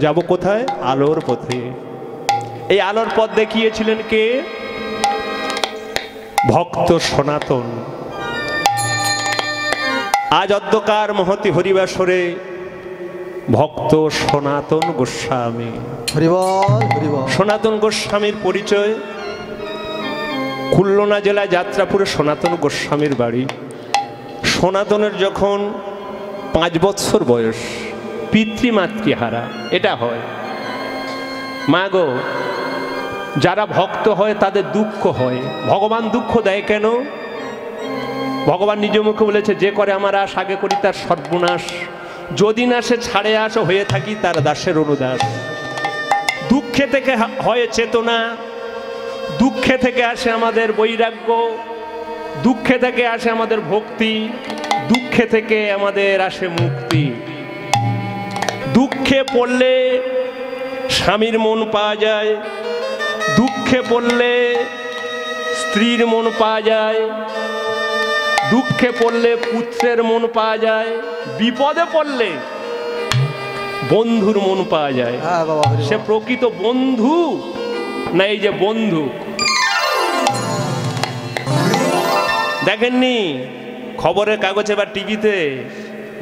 যাব কোথায়? আলোর পথে। এই আলোর পথ দেখিয়েছিলেন কে? ভক্ত সনাতন। আজ অধ্যকার মহতি হরিবাসরে ভক্ত সনাতন গোস্বামী। সনাতন গোস্বামীর পরিচয় খুলনা জেলায় যাত্রাপুরে সনাতন গোস্বামীর বাড়ি। সনাতনের যখন 5 বৎসর বয়স, পিতৃমাতৃহারা এটা হয়। মা গো, যারা ভক্ত হয় তাদের দুঃখ হয়। ভগবান দুঃখ দেয় কেন? ভগবান নিজ মুখে বলেছে, যে করে আমার আশ আগে করি তার সর্বনাশ, যদি না সে ছাড়ে আস হয়ে থাকি তার দাসের অনুদাস। দুঃখে থেকে হয় চেতনা, দুঃখে থেকে আসে আমাদের বৈরাগ্য, দুঃখে থেকে আসে আমাদের ভক্তি, দুঃখে থেকে আমাদের আসে মুক্তি। দুঃখে পড়লে স্বামীর মন পাওয়া যায়, দুঃখে পড়লে স্ত্রীর মন পাওয়া যায়, দুঃখে পড়লে পুত্রের মন পাওয়া যায়, বিপদে পড়লে বন্ধুর মন পাওয়া যায়। সে প্রকৃত বন্ধু না এই যে বন্ধু। দেখেননি খবরের কাগজে বা টিভিতে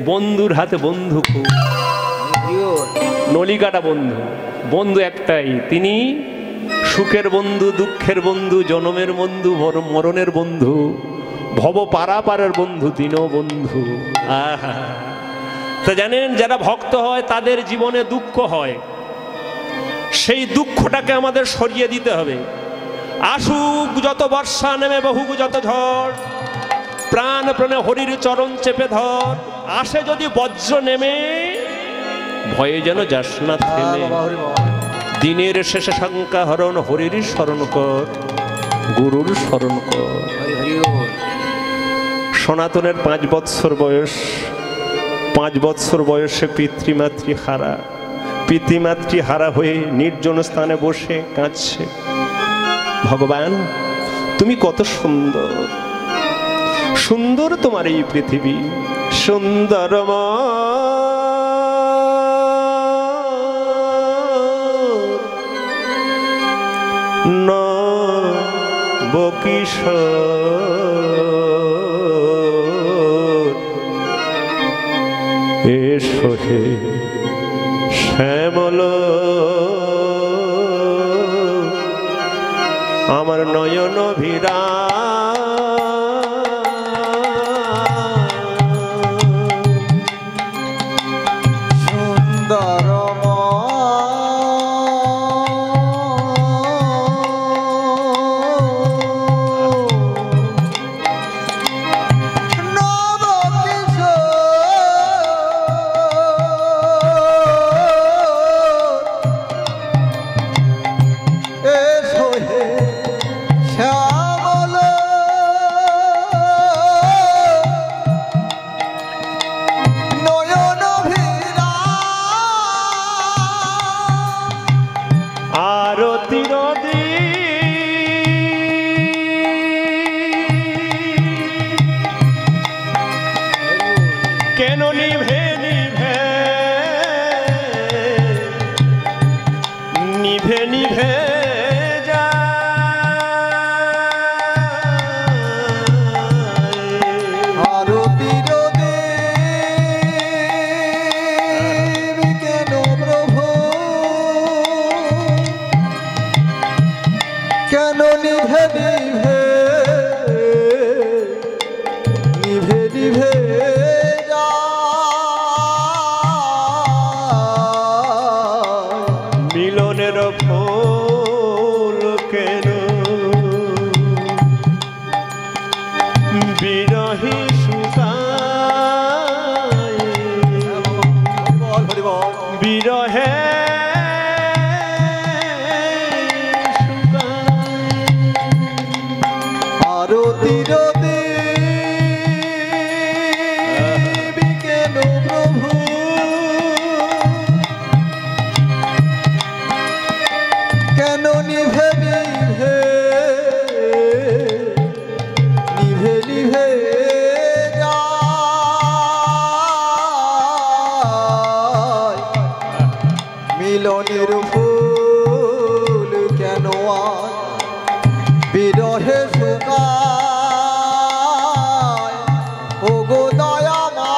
বন্ধুর হাতে বন্দুক, নলিকাটা বন্ধু। বন্ধু একটাই, তিনি সুখের বন্ধু, দুঃখের বন্ধু, জনমের বন্ধু, মরণের বন্ধু, ভব পারাপারের বন্ধু, দীন বন্ধু। আহা, তা জানেন যারা ভক্ত হয় তাদের জীবনে দুঃখ হয়, সেই দুঃখটাকে আমাদের সরিয়ে দিতে হবে। আসুক যত বর্ষা নেমে বহুক যত ঝড়, প্রাণ প্রাণে হরির চরণ চেপে ধর। আসে যদি বজ্র নেমে ভয়ে যেন যাস না থেমে। দিনের শেষে শঙ্কা হরণ হরির স্মরণ কর, গুরুর স্মরণ কর। সনাতনের 5 বৎসর বয়স, 5 বৎসর বয়সে পিতৃমাতৃ হারা, পিতৃমাতৃ হারা হয়ে নির্জন স্থানে বসে কাঁদছে। ভগবান তুমি কত সুন্দর, সুন্দর তোমার এই পৃথিবী, সুন্দরম নবকিশোর এসো হে শ্যামল আমার নয়ন ভিরা। মিলনের ফুল কেন বিরহে শুকায় ও গো দয়ামা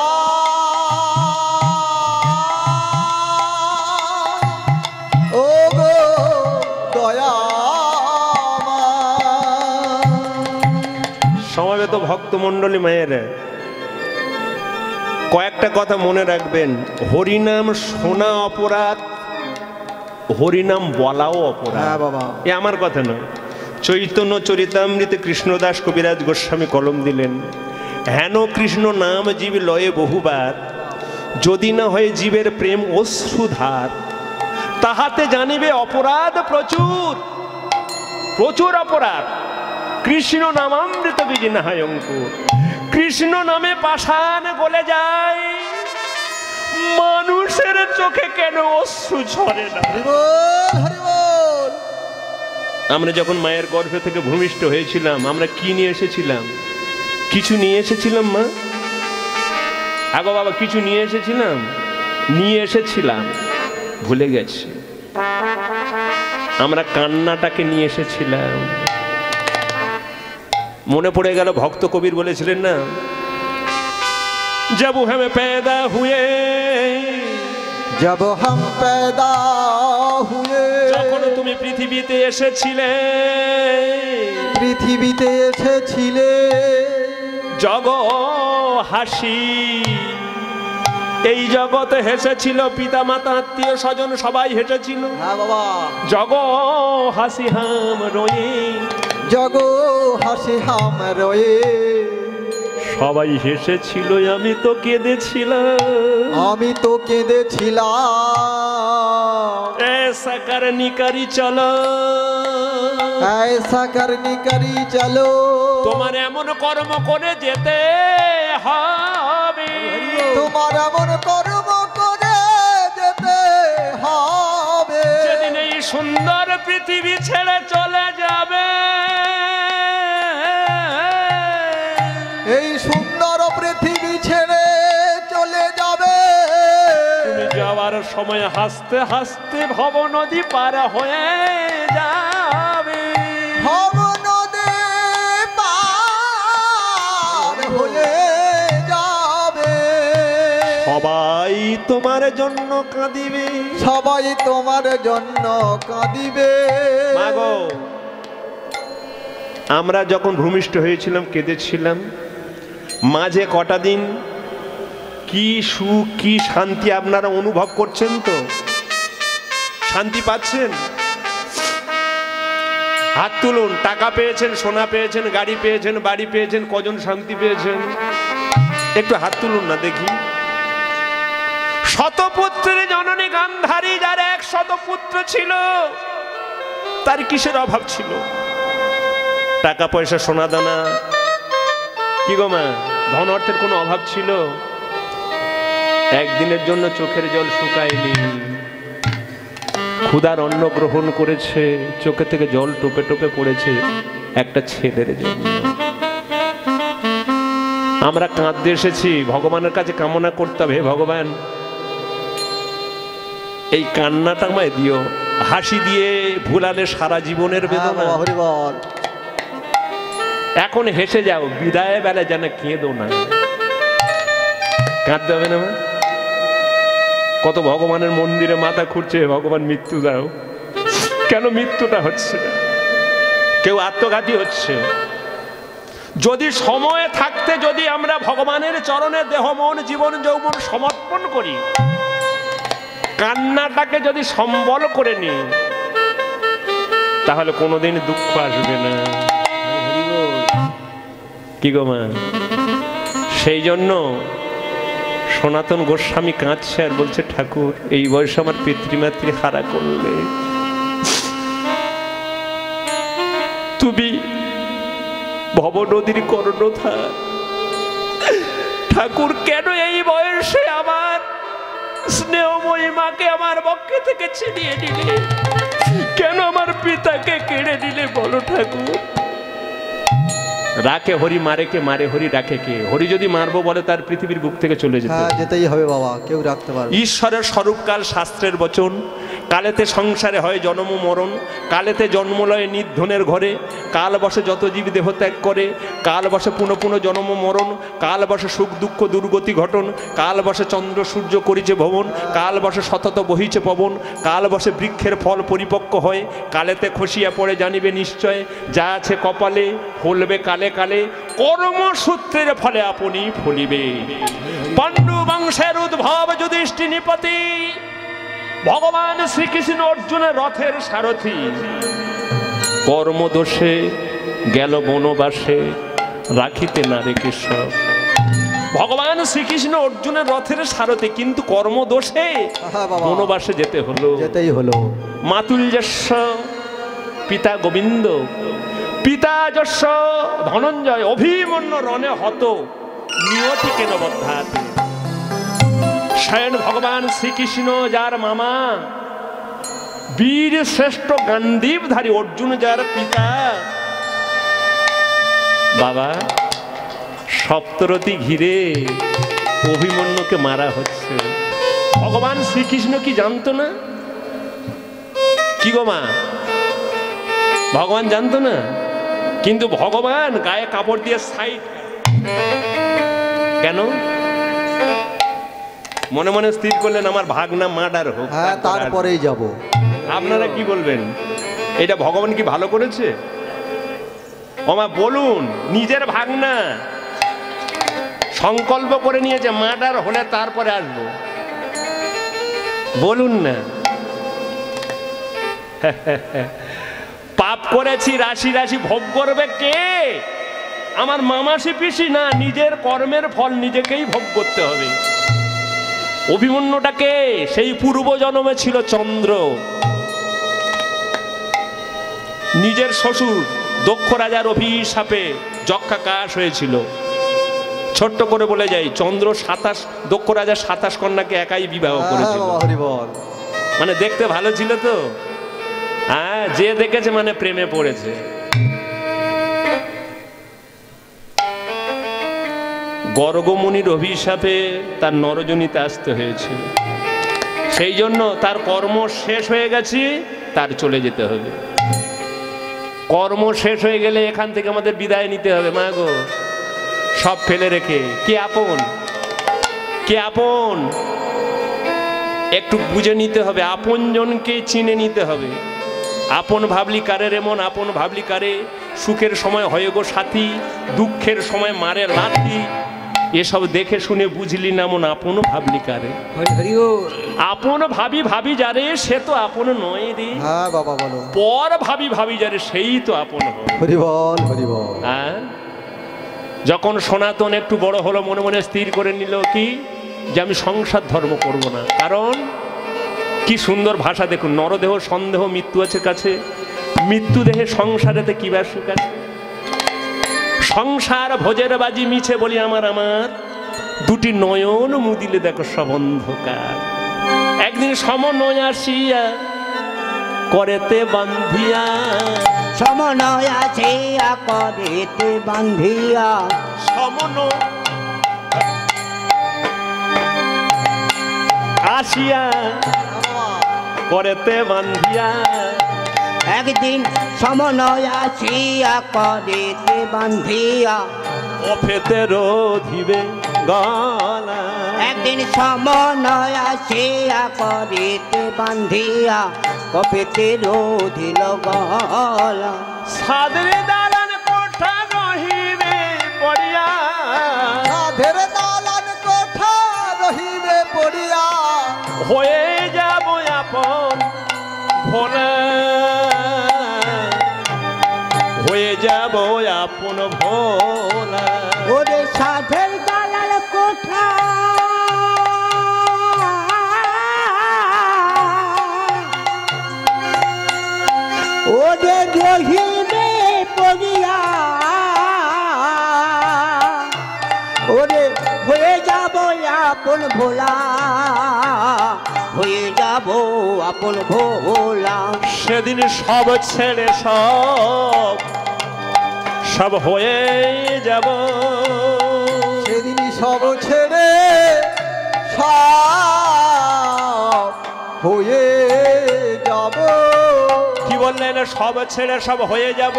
ও গো দয়ামা। সমবেত ভক্তমণ্ডলী মায়ের কয়েকটা কথা মনে রাখবেন। হরিনাম শোনা অপরাধ, হরিনাম বলাও অপরাধ। হ্যাঁ বাবা, এ আমার কথা নয়, চৈতন্য চরিতামৃতে কৃষ্ণদাস কবিরাজ গোস্বামী কলম দিলেন, হেন কৃষ্ণ নাম জীব লয়ে বহুবার, যদি না হয় জীবের প্রেম অশ্রুধার, তাহাতে জানিবে অপরাধ প্রচুর, প্রচুর অপরাধ। কৃষ্ণ নামামৃত বীজ না হয় অঙ্কুর, কৃষ্ণ নামে পাষাণ গলে যায়, মানুষের চোখে কেন অশ্রু ঝরে না? আমরা যখন মায়ের গর্ভ থেকে ভূমিষ্ঠ হয়েছিলাম, আমরা কি নিয়ে এসেছিলাম? কিছু নিয়ে এসেছিলাম মা? আগো বাবা, কিছু নিয়ে এসেছিলাম? নিয়ে এসেছিলাম, ভুলে গেছি। আমরা কান্নাটাকে নিয়ে এসেছিলাম। মনে পড়ে গেল, ভক্ত কবির বলেছিলেন না, जब हम पैदा हुए, जब हम पैदा हुए, যখন তুমি পৃথিবীতে এসেছিলে, পৃথিবীতে এসেছিলে, জগ হাসি, এই জগতে হেসেছিল, পিতা মাতা আত্মীয় স্বজন সবাই হেসেছিল। হ্যাঁ বাবা, জগ হাসি হাম রয়ে, জগ হাসি হাম রয়ে, সবাই হেসেছিল, আমি তো কেঁদেছিলাম, আমি তো কেঁদেছিলাম। ऐसा करनी करी चलो, ऐसा करनी करी चलो, তোমার এমন কর্ম করে যেতে হবে, তোমার এমন কর্ম করে যেতে হবে, যেদিন এই সুন্দর পৃথিবী ছেড়ে চলে যাবে, এই সুন্দর পৃথিবী ছেড়ে চলে যাবে, তুমি যাওয়ার সময় হাসতে হাসতে ভব নদী পার হয়ে যাবে, ভব নদী পার হয়ে যাবে, সবাই তোমার জন্য কাঁদিবে, সবাই তোমার জন্য কাঁদিবে। মাগো, আমরা যখন ভূমিষ্ঠ হয়েছিলাম কেঁদেছিলাম, মাঝে কটা দিন কি সুখ কি শান্তি আপনারা অনুভব করছেন? তো শান্তি পাচ্ছেন? হাত তুলুন। টাকা পেয়েছেন, সোনা পেয়েছেন, গাড়ি পেয়েছেন, বাড়ি পেয়েছেন, কজন শান্তি পেয়েছেন? একটু হাত তুলুন না দেখি। শতপুত্রের জননী গান্ধারী, যার 100 পুত্র ছিল, তার কিসের অভাব ছিল? টাকা পয়সা সোনা দানা, কি গো মা, ধন অর্থের কোনো অভাব ছিল? একদিনের জন্য চোখের জল শুকায়নি, ক্ষুধার অন্ন গ্রহণ করেছে, চোখে থেকে জল টোপে টোপে পড়েছে একটা ছেলের জন্য। আমরা কাঁদতে এসেছি, ভগবানের কাছে কামনা করতে হবে, হে ভগবান এই কান্নাটা আমায় দিও, হাসি দিয়ে ভুলালে সারা জীবনের বেদনা। এখন হেসে যাও, বিদায় বেলা যেন কেঁদো না। কাঁদতে হবে না? কত ভগবানের মন্দিরে মাথা খুঁড়ছে, ভগবান মৃত্যু দাও, কেন মৃত্যুটা হচ্ছে? কেউ আত্মঘাতী হচ্ছে। যদি সময় থাকতে যদি আমরা ভগবানের চরণে দেহ মন জীবন যৌবন সমর্পণ করি, কান্নাটাকে যদি সম্বল করে নিই, তাহলে কোনোদিন দুঃখ আসবে না। কি গো মা, সেই জন্য সনাতন গোস্বামী কাঁদছে আর বলছে, ঠাকুর এই বয়সে আমার পিতৃমাতৃ হারা করলে, তুমি ভব নদীর কর্ণধার, ঠাকুর কেন এই বয়সে আমার স্নেহময়ী মাকে আমার বক্ষে থেকে ছিনিয়ে দিলে? কেন আমার পিতাকে কেড়ে দিলে বলো ঠাকুর? রাখে হরি, মারে কে? মারে হরি, রাখে কে? হরি যদি মারবো বলে তার পৃথিবীর বুক থেকে চলে যেতে যেতেই হবে বাবা, কেউ রাখতে পারবে। ঈশ্বরের স্বরূপকাল শাস্ত্রের বচন, কালেতে সংসারে হয় জন্ম মরণ, কালেতে জন্মলয় নিধনের ঘরে, কাল বসে যত জীব দেহ ত্যাগ করে, কাল বসে পুনঃ পুনঃ জন্ম মরণ, কাল বসে সুখ দুঃখ দুর্গতি ঘটন, কাল বসে চন্দ্র সূর্য করিছে ভবন, কাল বসে সতত বহিছে পবন, কাল বসে বৃক্ষের ফল পরিপক্ক হয়, কালেতে খসিয়া পড়ে জানিবে নিশ্চয়, যা আছে কপালে ফলবে কালে কালে, কর্মসূত্রের ফলে আপনি ফলিবে। পাণ্ডু বংশের উদ্ভব যুধিষ্ঠির নৃপতি, ভগবান শ্রীকৃষ্ণ অর্জুনের রথের সারথি, কর্মদোষে গেল বনবাসে রাখিতে না রেখে সব। ভগবান শ্রীকৃষ্ণ অর্জুনের রথের সারথি, কিন্তু কর্মদোষে বনবাসে যেতে হলো, যেতেই হলো। মাতুল্যস্য পিতা গোবিন্দ, পিতা যস্য ধনঞ্জয়, অভিমন্য রণে হত নিয়তি কেন বদ্ধাতে। স্বয়ং ভগবান শ্রীকৃষ্ণ যার মামা, বীর শ্রেষ্ঠ গান্ডীবধারী অর্জুন যার পিতা, বাবা সপ্তরথী ঘিরে অভিমন্যুকে মারা হচ্ছে। ভগবান শ্রীকৃষ্ণ কি জানতো না? কি গো মা, ভগবান জানতো না? কিন্তু ভগবান গায়ে কাপড় দিয়ে সাইড কেন? মনে মনে স্থির করলেন আমার ভাগনা মার্ডার হোক, হ্যাঁ তারপরেই যাব। আপনারা কি বলবেন? এটা ভগবান কি ভালো করেছে? ওমা বলুন, নিজের ভাগনা সংকল্প করে নিয়েছে মার্ডার হলে তারপরে আসবো, বলুন না। পাপ করেছি রাশি রাশি ভোগ করবে কে? আমার মামাসি পিসি না, নিজের কর্মের ফল নিজেকেই ভোগ করতে হবে। অভিমন্যুটাকে সেই পূর্ব জন্মে ছিল চন্দ্র, নিজের শ্বশুর দক্ষ রাজার অভিশাপে যক্ষাকাশ হয়েছিল। ছোট্ট করে বলে যাই, চন্দ্র 27 দক্ষ রাজার 27 কন্যাকে একাই বিবাহ করেছিল। মানে দেখতে ভালো ছিল তো, হ্যাঁ যে দেখেছে মানে প্রেমে পড়েছে। গর্গমুনির অভিশাপে তার নরজনীতে আসতে হয়েছিল, সেই জন্য তার কর্ম শেষ হয়ে গেছে, তার চলে যেতে হবে। কর্ম শেষ হয়ে গেলে এখান থেকে আমাদের বিদায় নিতে হবে। মা গো, সব ফেলে রেখে কে আপন, কে আপন একটু বুঝে নিতে হবে, আপন জনকে চিনে নিতে হবে। আপন ভাবলি কারে রে মন, আপন ভাবলি কারে, সুখের সময় হয় গো সাথী, দুঃখের সময় মারে লাথি, এসব দেখে শুনে বুঝলি না মন, আপন ভাবলি কারে। আপন ভাবি ভাবি যারে সে তো আপন নয় রে। হ্যাঁ বাবা বলো। পর ভাবি ভাবি যারে সেই তো আপন হয়। হরি বল হরি বল। হ্যাঁ, যখন সনাতন একটু বড় হলো মনে মনে স্থির করে নিল কি, যে আমি সংসার ধর্ম করব না। কারণ কি সুন্দর ভাষা দেখুন, নরদেহ সন্দেহ মৃত্যু আছে কাছে, মৃত্যু দেহে সংসারেতে কি বা সুখ আছে। সংসার ভোজের বাজি মিছে বলি আমার আমার, দুটি নয়ন মুদিলে দেখো সব অন্ধকার। একদিন সমনয় আসিয়া করেতে বান্ধিয়া, সমনয় আসিয়া করেতে বান্ধিয়া, সমন আসিয়া করেতে বান্ধিয়া, একদিন সমনয় আসিয়া করেতে বান্ধিয়া, অফেতে রোধিবে গলা। একদিন সমনয় আসিয়া করেতে বান্ধিয়া, কপেতে রোধিল গলা। সাদের দালান কোঠা রহিবে পড়িয়া, সাধের দালান কোঠা রহিবে পড়িয়া, হয়ে যাব আপন ভোলা, হয়ে যাব আপন ভোলা। ওরে সাধের দালাল কোঠা, ওরে রহিবে পড়িয়া, ওরে হয়ে যাব আপন ভোলা, হয়ে যাব আপন ভোলা। সেদিন সব ছেড়ে সব সব হয়ে যাব, সেদিন সব ছেড়ে সব হয়ে যাব। কি বললেন? সব ছেড়ে সব হয়ে যাব।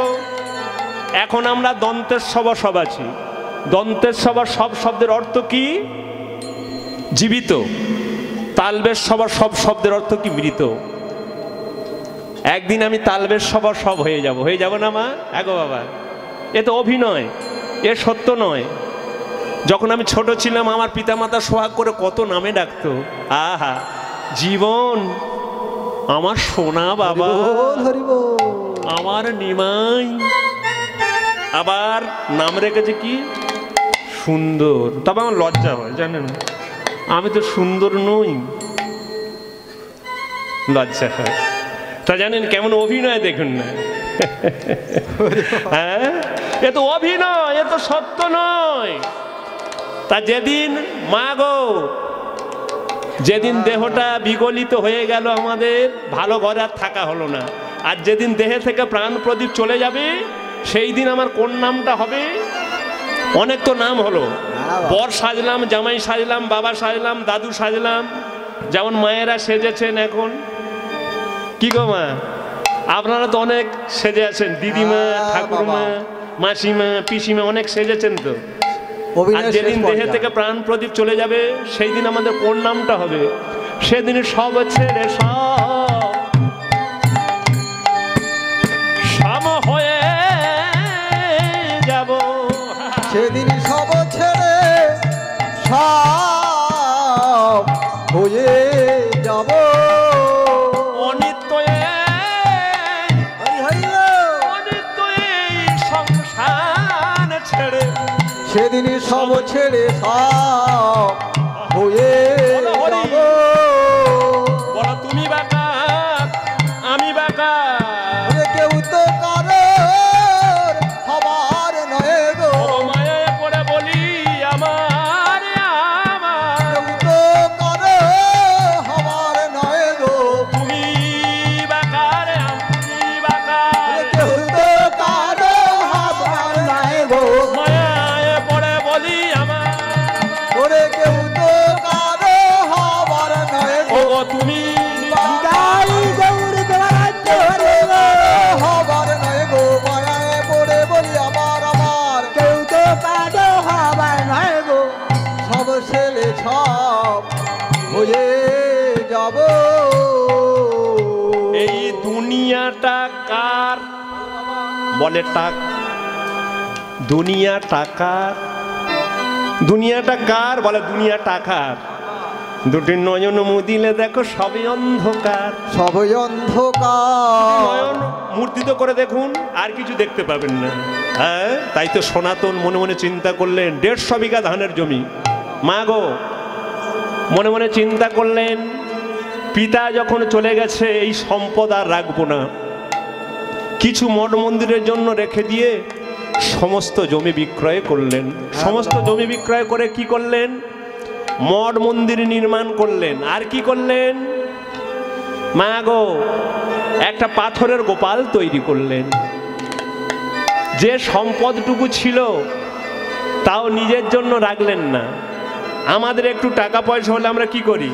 এখন আমরা দন্তের সভা সব আছি। দন্তের সভা সব শব্দের অর্থ কি? জীবিত। তালবের সভা সব শব্দের অর্থ কি? মৃত। একদিন আমি তালবের সভা সব হয়ে যাব। হয়ে যাব না মা? এগো বাবা, এ তো অভিনয়, এ সত্য নয়। যখন আমি ছোট ছিলাম আমার পিতামাতা সোহাগ করে কত নামে ডাকতো। আহা, জীবন, আমার সোনা বাবা, হরিবোল হরিবোল। আমার নিমাই। আবার নাম রেখেছে কি? সুন্দর। তবে আমার লজ্জা হয়, জানেন, আমি তো সুন্দর নই, লজ্জা হয়। তা জানেন কেমন অভিনয় দেখুন না। হ্যাঁ, এ তো অভিনয়, এ তো সত্য নয়। তা যেদিন মা গো, যেদিন দেহটা বিগলিত হয়ে গেল আমাদের, ভালো ঘরে আর থাকা হলো না। আর যেদিন দেহে থেকে প্রাণ প্রদীপ চলে যাবে, সেই দিন আমার কোন নামটা হবে? অনেক তো নাম হলো। বর সাজলাম, জামাই সাজলাম, বাবা সাজলাম, দাদু সাজলাম, যেমন মায়েরা সেজেছেন এখন। কি গো মা, আপনারা তো অনেক সেজে আছেন, দিদিমা, ঠাকুরমা, মাসিমা, পিসিমা, অনেক সেজেছেন তো। আর যেদিন দেহে থেকে প্রাণ প্রদীপ চলে যাবে, সেই দিন আমাদের কোন নামটা হবে? সেদিন সব ছেড়ে সব হয়ে যাব। সেদিন সব ছেড়ে সব হয়ে যাব। অনিত্য এই সংসার ছেড়ে, সেদিন সব ছেড়ে সব হয়ে যাব। বলো তুমি বাকার, আমি বাকার। কেউ তো কারোর হবার নয় গো। মায়ায় পড়ে বলি আমার আমার, কেউ তো কারো হবার নয় গো। তুমি বাকার, আমি বাকার। কেউ তো কারো হবার নয় গো। মায়ায় পড়ে বলি আমার, ওরে কেউ তো কারো হবার নয় ও গো। গো তুমি গাই গৌর দেওয়ারাজ্য হরে গো। হবার নয় গো। মায়ায় পড়ে বলি আমার আমার। কেউ তো কাজও হবার নয় গো। সব ছেলে সব হয়ে যাব। এই দুনিয়াটা কার? বলে টাক। দুনিয়া টাকার। দুনিয়াটা কার? বলে দুনিয়া টাকার। দুটি নয়ন মুদিলে দেখো সবই অন্ধকার। সবই অন্ধকার। নয়ন মূর্তিত করে দেখুন, আর কিছু দেখতে পাবেন না। হ্যাঁ, তাই তো সনাতন মনে মনে চিন্তা করলেন 150 বিঘা ধানের জমি। মা গো, মনে মনে চিন্তা করলেন পিতা যখন চলে গেছে এই সম্পদ আর রাখবো না, কিছু মঠ মন্দিরের জন্য রেখে দিয়ে সমস্ত জমি বিক্রয় করলেন। সমস্ত জমি বিক্রয় করে কি করলেন? মঠ মন্দির নির্মাণ করলেন। আর কি করলেন? মা গো, একটা পাথরের গোপাল তৈরি করলেন। যে সম্পদটুকু ছিল তাও নিজের জন্য রাখলেন না। আমাদের একটু টাকা পয়সা হলে আমরা কি করি?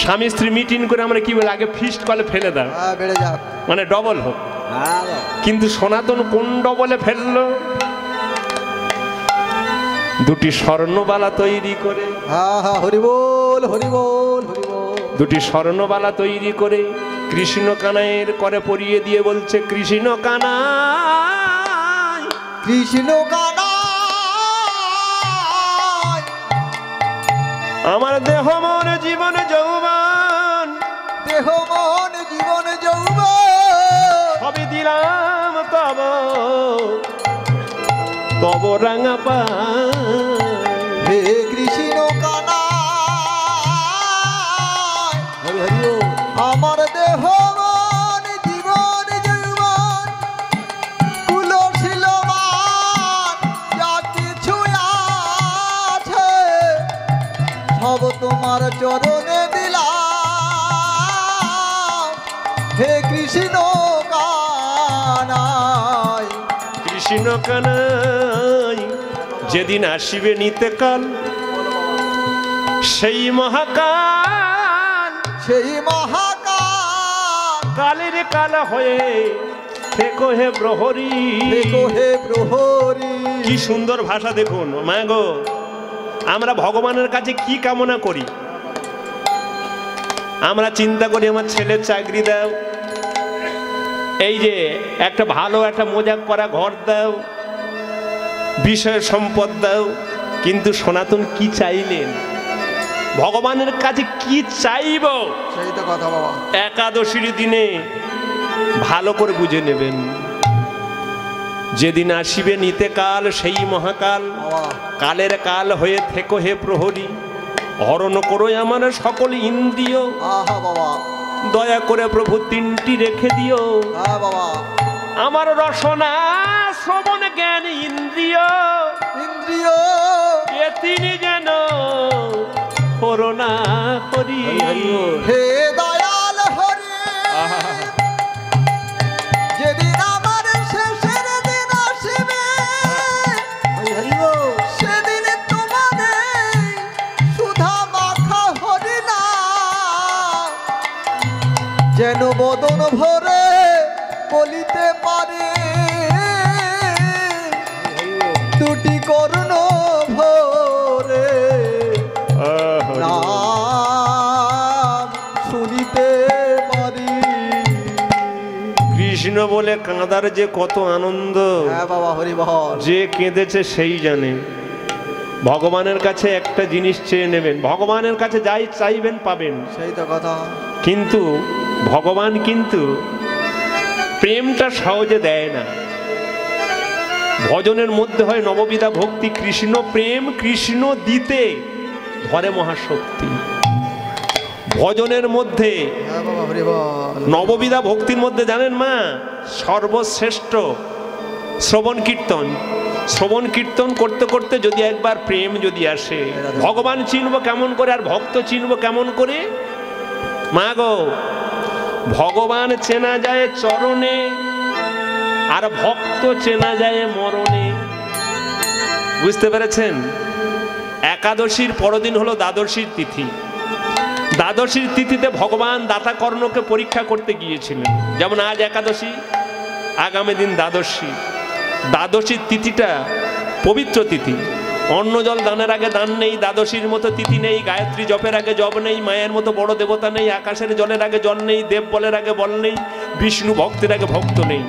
স্বামী স্ত্রী মিটিং করে আমরা কি বলি? আগে ফিস্ট করে ফেলে দাও, বেড়ে যাক। মানে ডবল হোক। কিন্তু সনাতন কোন ডবলে ফেললো? দুটি স্বর্ণবালা তৈরি করে, হরিবোল হরিবোল হরিবোল। দুটি স্বর্ণবালা তৈরি করে কৃষ্ণ কানাইয়ের করে পরিয়ে দিয়ে বলছে, কৃষ্ণ কানাই, কৃষ্ণ কানাই, আমার দেহ মন জীবন যৌবন, দেহ মন জীবন যৌবন সবই দিলাম তব, তব রাঙা পায়। হে কৃষ্ণ কানাই, হরি হরি ও। আমার দেহ মন জীবন যৌবন কুলশীলমান যা কিছু আছে সব তোমার চরণে দিলাম। হে কৃষ্ণ কানাই, কৃষ্ণ কানাই, যেদিন আসিবে নিতে কাল, সেই মহাকাল, সেই মহাকাল কাল হয়ে থেকো হে প্রহরী। দেখো হে প্রহরী। কি সুন্দর ভাষা দেখুন মা গো। আমরা ভগবানের কাছে কি কামনা করি? আমরা চিন্তা করি আমার ছেলের চাকরি দাও, এই যে একটা ভালো একটা মজাক করা ঘর দাও, বিষয় সম্পদ দাও। কিন্তু সনাতন কি চাইলেন? ভগবানের কাছে কি চাইব? সেই তো কথা বাবা। একাদশীর দিনে ভালো করে বুঝে নেবেন, যেদিন আসিবে নিতে কাল সেই মহাকাল, বাবা কালের কাল হয়ে থেকো হে প্রহরী। হরণ করো আমার সকল ইন্দ্রিয়, আহা বাবা। দয়া করে প্রভু তিনটি রেখে দিও। হ্যাঁ বাবা। আমার রসনা শ্রবণ জ্ঞান ইন্দ্রিয়, ইন্দ্রিয় এ তিনি যেন করোনা করি। হে দয়াল হরি। আহা, যেদিন আমার শেষের দিন আসিবে, সেদিন তোমাদের সুধা মাখা হরি না, যেন বদন ভরে বলিতে পারে দুটি করুণ ভরে আহা। নাম শুনিতে পারি। কৃষ্ণ বলে কাঁদার যে কত আনন্দ, হ্যাঁ বাবা হরি বল। যে কেঁদেছে সেই জানে। ভগবানের কাছে একটা জিনিস চেয়ে নেবেন, ভগবানের কাছে যাই চাইবেন পাবেন। সেই তো কথা। কিন্তু ভগবান কিন্তু প্রেমটা সহজে দেয় না। ভজনের মধ্যে হয় নববিধা ভক্তি, কৃষ্ণ প্রেম, কৃষ্ণ দিতে ধরে মহাশক্তি। ভজনের মধ্যে হ্যাঁ বাবা হরি বল। নববিধা ভক্তির মধ্যে জানেন মা সর্বশ্রেষ্ঠ শ্রবণ কীর্তন। শ্রবণ কীর্তন করতে করতে যদি একবার প্রেম যদি আসে, ভগবান চিনব কেমন করে আর ভক্ত চিনব কেমন করে? মা গো, ভগবান চেনা যায় চরণে আর ভক্ত চেনা যায় মরণে। বুঝতে পেরেছেন? একাদশীর পরদিন হলো দ্বাদশীর তিথি। দ্বাদশীর তিথিতে ভগবান দাতা কর্ণকে পরীক্ষা করতে গিয়েছিলেন। যেমন আজ একাদশী, আগামী দিন দ্বাদশী। দ্বাদশীর তিথিটা পবিত্র তিথি। অন্ন জল দানের আগে দান নেই, দ্বাদশীর মতো তিথি নেই। গায়ত্রী জপের আগে জপ নেই, মায়ের মতো বড় দেবতা নেই। আকাশের জলের আগে জল নেই, দেব বলের আগে বল নেই, বিষ্ণু ভক্তের আগে ভক্ত নেই।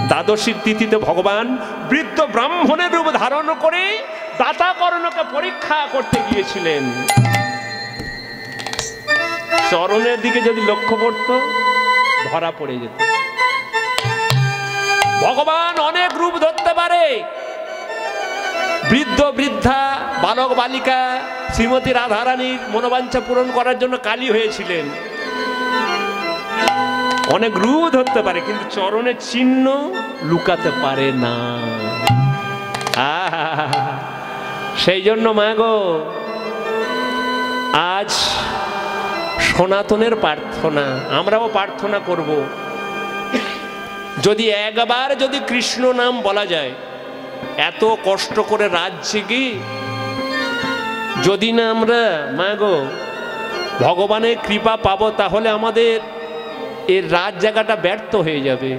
দ্বাদশীর তিথিতে ভগবান বৃদ্ধ ব্রাহ্মণের রূপ ধারণ করে দাতা কর্ণকে পরীক্ষা করতে গিয়েছিলেন। চরণের দিকে যদি লক্ষ্য করতো ধরা পড়ে যেত। ভগবান অনেক রূপ ধরতে পারে। বৃদ্ধ বৃদ্ধা, বালক বালিকা, শ্রীমতী রাধারানীর মনোবাঞ্ছা পূরণ করার জন্য কালী হয়েছিলেন। অনেক রূপ ধরতে পারে, কিন্তু চরণের চিহ্ন লুকাতে পারে না। সেই জন্য মা গো, আজ সনাতনের প্রার্থনা, আমরাও প্রার্থনা করব, যদি একবার যদি কৃষ্ণ নাম বলা যায়, এত কষ্ট করে রাত জেগে যদি না আমরা মা গো ভগবানের কৃপা পাবো, তাহলে আমাদের এর রাত জায়গাটা ব্যর্থ হয়ে যাবে।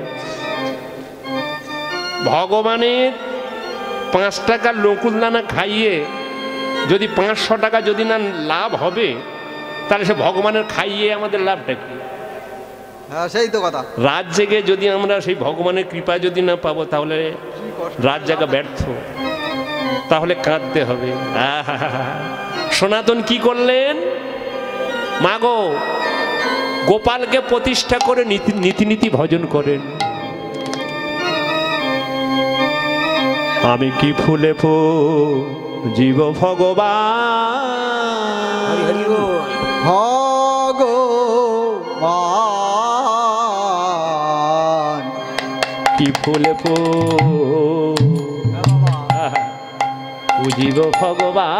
ভগবানের 5 টাকার লকুলদানা খাইয়ে যদি 500 টাকা যদি না লাভ হবে, তাহলে সে ভগবানের খাইয়ে আমাদের লাভটা কি? হ্যাঁ সেই তো কথা। রাত জেগে যদি আমরা সেই ভগবানের কৃপা যদি না পাবো, তাহলে রাত জাগা ব্যর্থ। তাহলে কাঁদতে হবে। সনাতন কি করলেন? মাগো, গোপালকে প্রতিষ্ঠা করে নীতি নীতি ভজন করেন। আমি কি ফুলে জীব ভগবান, ভগবান কি ফুলে পুজিব ভগবান।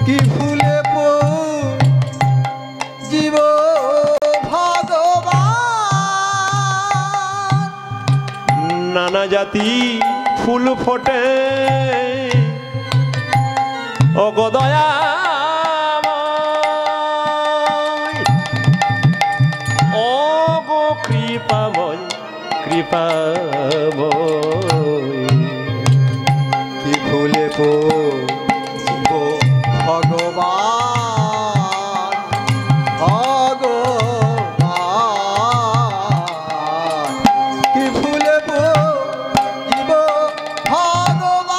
কি ফুলে জীব ভগবান। নানা জাতি ফুল ফোটে ওগো দয়াময় ওগো কৃপাময় কৃপাময় কি ফুলে পুজিব ভগবান ভগবান কি ফুলে পুজিব ভগবান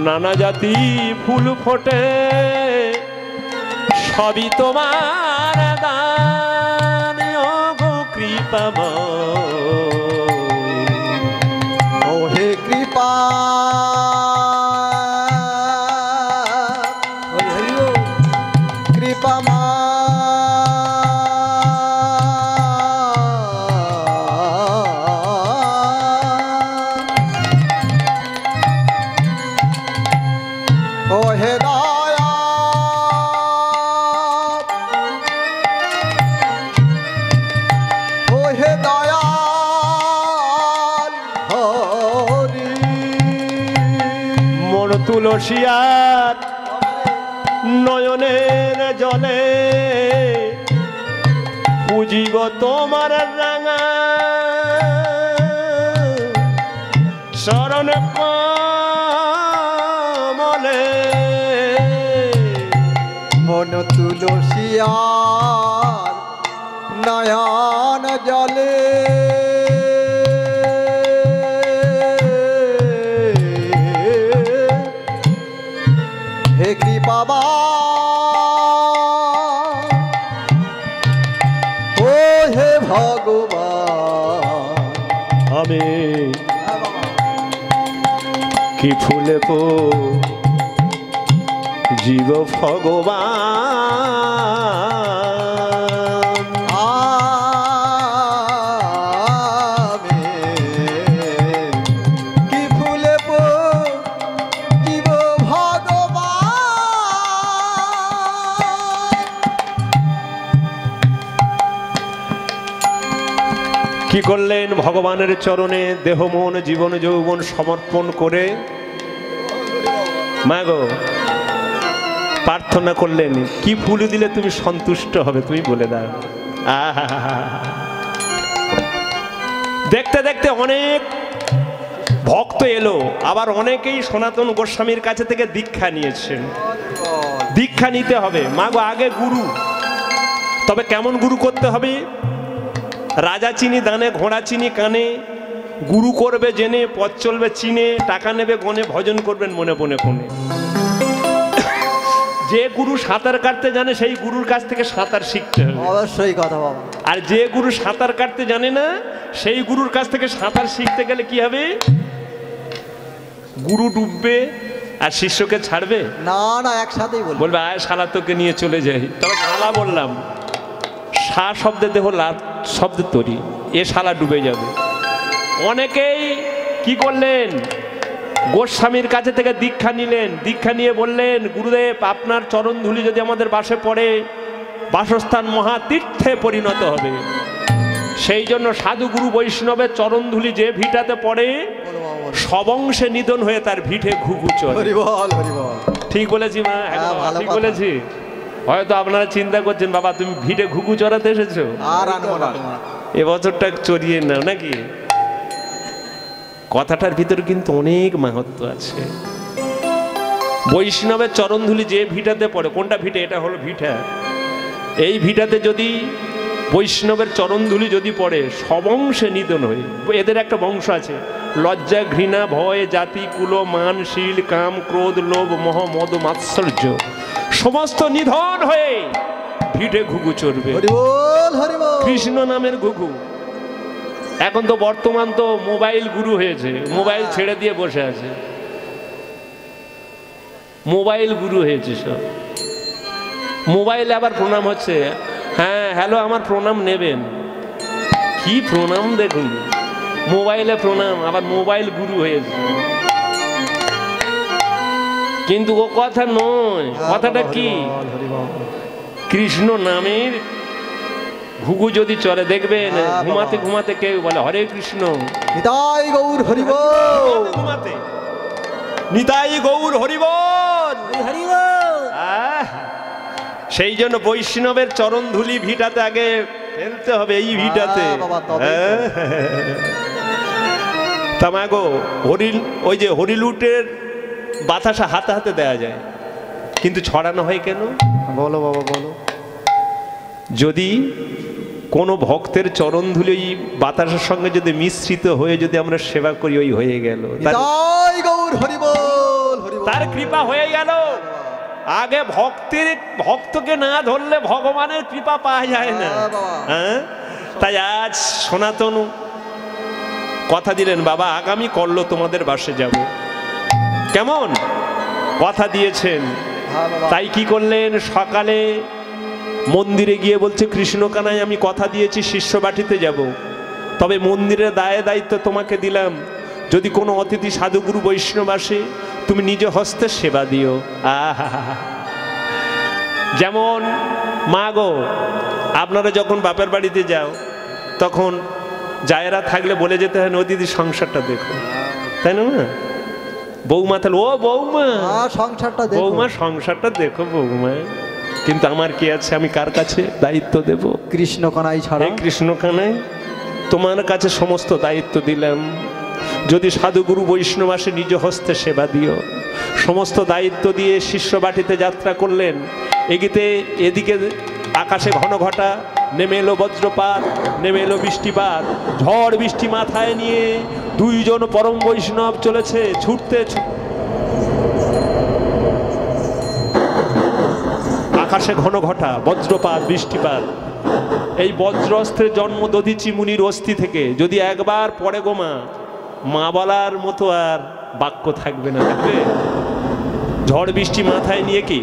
নানা জাতি ফুল ফোটে সবই তোমার দান ওগো কৃপাময় ও হে কৃপা কৃপা মা ও হে দয়া ও হে দয়া হরি মোর তুলসিয়ার নয়নের জলে পুজিব তোমার রাঙা শরণ কমলে মন তুলসিয়ার নয়ন জলে হে কৃপাবা ও হে ভগবান আমি কি ফুলে পো জীব ভগবান আমি কি ফুলে পুজিব ভগবান কি করলেন ভগবানের চরণে দেহ মন জীবন যৌবন সমর্পণ করে মা গো প্রার্থনা করলেন কি ফুল দিলে তুমি সন্তুষ্ট হবে তুমি বলে দাও আহা দেখতে দেখতে অনেক ভক্ত এলো আবার অনেকেই সনাতন গোস্বামীর কাছে থেকে দীক্ষা নিয়েছেন দীক্ষা নিতে হবে মা গো আগে গুরু তবে কেমন গুরু করতে হবে রাজা চিনি দানে ঘোড়া চিনি কানে গুরু করবে জেনে পথ চলবে চিনে টাকা নেবে গনে ভজন করবেন মনে মনে কোণে যে গুরু সাঁতার কাটতে জানে সেই গুরুর কাছ থেকে সাঁতার শিখতে হবে অবশ্যই কথা বাবা আর যে গুরু সাঁতার কাটতে জানে না সেই গুরুর কাছ থেকে সাঁতার শিখতে গেলে কি হবে গুরু ডুববে আর শিষ্যকে ছাড়বে না না একসাথেই বলবো বলবে আয় শালা তোকে নিয়ে চলে যাই তবে শালা বললাম সা শব্দে দেহ লাভ শব্দে তরি এ শালা ডুবে যাবে অনেকেই কি করলেন গোস্বামীর কাছে থেকে দীক্ষা নিলেন দীক্ষা নিয়ে বললেন গুরুদেব আপনার চরণ ধুলি যদি আমাদের বাসে পড়ে বাসস্থান মহাতীর্থে পরিণত হবে সেই জন্য সাধু গুরু বৈষ্ণবের চরণ ধুলি যে ভিটাতে পড়ে সবংশে নিধন হয়ে তার ভিটে ঘুঘু চলে হরিবল হরিবল ঠিক বলেছি মা হ্যাঁ, ভালো ঠিক কথা। বলেছি হয়তো আপনারা চিন্তা করছেন বাবা তুমি ভিটে ঘুঘু চড়াতে এসেছো আর আনবো না তোমার এবছরটা চড়িয়ে নাও নাকি কথাটার ভিতরে কিন্তু অনেক মাহাত্ম্য আছে বৈষ্ণবের চরণধুলি যে ভিটাতে পড়ে কোনটা ভিটে এটা হলো ভিটা এই ভিটাতে যদি বৈষ্ণবের চরণধুলি যদি পড়ে সবংশে নিধন হয়ে এদের একটা বংশ আছে লজ্জা ঘৃণা ভয় জাতি কুল মান শীল কাম ক্রোধ লোভ মোহ মদ মাৎসর্য সমস্ত নিধন হয়ে ভিটে ঘুঘু চড়বে হরিবল হরিবল কৃষ্ণ নামের ঘুঘু এখন তো বর্তমান তো মোবাইল গুরু হয়েছে মোবাইল ছেড়ে দিয়ে বসে আছে মোবাইল গুরু হয়েছে সব মোবাইলে আবার প্রণাম হচ্ছে হ্যাঁ হ্যালো আমার প্রণাম নেবেন কি প্রণাম দেখুন মোবাইলে প্রণাম আবার মোবাইল গুরু হয়েছে কিন্তু ও কথা নয় কথাটা কি হরিবল কৃষ্ণ নামের ঘুঘু যদি চলে দেখবেন হ্যাঁ, ঘুমাতে বাবা। ঘুমাতে কেউ বলে হরে কৃষ্ণ, নিতাই গৌর হরি বল। ঘুমাতে নিতাই গৌর হরি বল। হরি বল। আহ, সেই জন্য বৈষ্ণবের চরণ ধুলি ভিটাতে আগে ফেলতে হবে, এই ভিটাতে। হ্যাঁ, বাবা, তবেই তো। তামাগো হরিল, ওই যে হরিলুটের বাতাসা হাতে হাতে দেয়া যায়, কিন্তু ছড়ানো হয় কেন? বলো বাবা বলো। যদি কোনো ভক্তের চরণ ধুলি ওই বাতাসের সঙ্গে যদি মিশ্রিত হয়ে যদি আমরা সেবা করি, ওই হয়ে গেল নিতাই গৌর হরি বল হরি বল। তার কৃপা হয়ে গেল। আগে ভক্তকে না ধরলে ভগবানের কৃপা পাওয়া যায় না। হ্যাঁ, বাবা। হ্যাঁ, তাই আজ সনাতন কথা দিলেন, বাবা আগামী কল্লো তোমাদের বাসে যাব। কেমন কথা দিয়েছেন? হ্যাঁ, বাবা। তাই কি করলেন? সকালে মন্দিরে গিয়ে বলছে, কৃষ্ণকানাই আমি কথা দিয়েছি শিষ্য বাটিতে যাব, তবে মন্দিরের দায়িত্ব তোমাকে দিলাম, যদি কোনো অতিথি সাধুগুরু বৈষ্ণব আসে তুমি নিজ হস্তে সেবা দিও। আহা, যেমন মা গো, আপনারা যখন বাপের বাড়িতে যাও তখন জায়েরা থাকলে বলে যেতে হয়, ও দিদি সংসারটা দেখো, তাই না? বৌমা তাহলে ও বৌমা, হ্যাঁ, সংসারটা দেখো। বৌমা সংসারটা দেখো বৌমা। কিন্তু আমার কি আছে, আমি কার কাছে দায়িত্ব দেব? কৃষ্ণ কানাই ছাড়া। হে কৃষ্ণ কানাই, তোমার কাছে সমস্ত দায়িত্ব দিলাম, যদি সাধুগুরু বৈষ্ণব আসে নিজ হস্তে সেবা দিও। সমস্ত দায়িত্ব দিয়ে শিষ্য বাটিতে যাত্রা করলেন। এদিকে আকাশে ঘন ঘটা, নেমে এলো বজ্রপাত, নেমে এলো বৃষ্টিপাত, ঝড় বৃষ্টি মাথায় নিয়ে দুইজন পরম বৈষ্ণব চলেছে ছুটতে। আকাশে ঘন ঘটা, বজ্রপাত, বৃষ্টিপাত। এই বজ্রস্ত্রের জন্ম দধিচি মুনির অস্থি থেকে। যদি একবার পড়ে গো মা, মা বলার মতো আর বাক্য থাকবে না, থাকবে? ঝড় বৃষ্টি মাথায় নিয়ে কি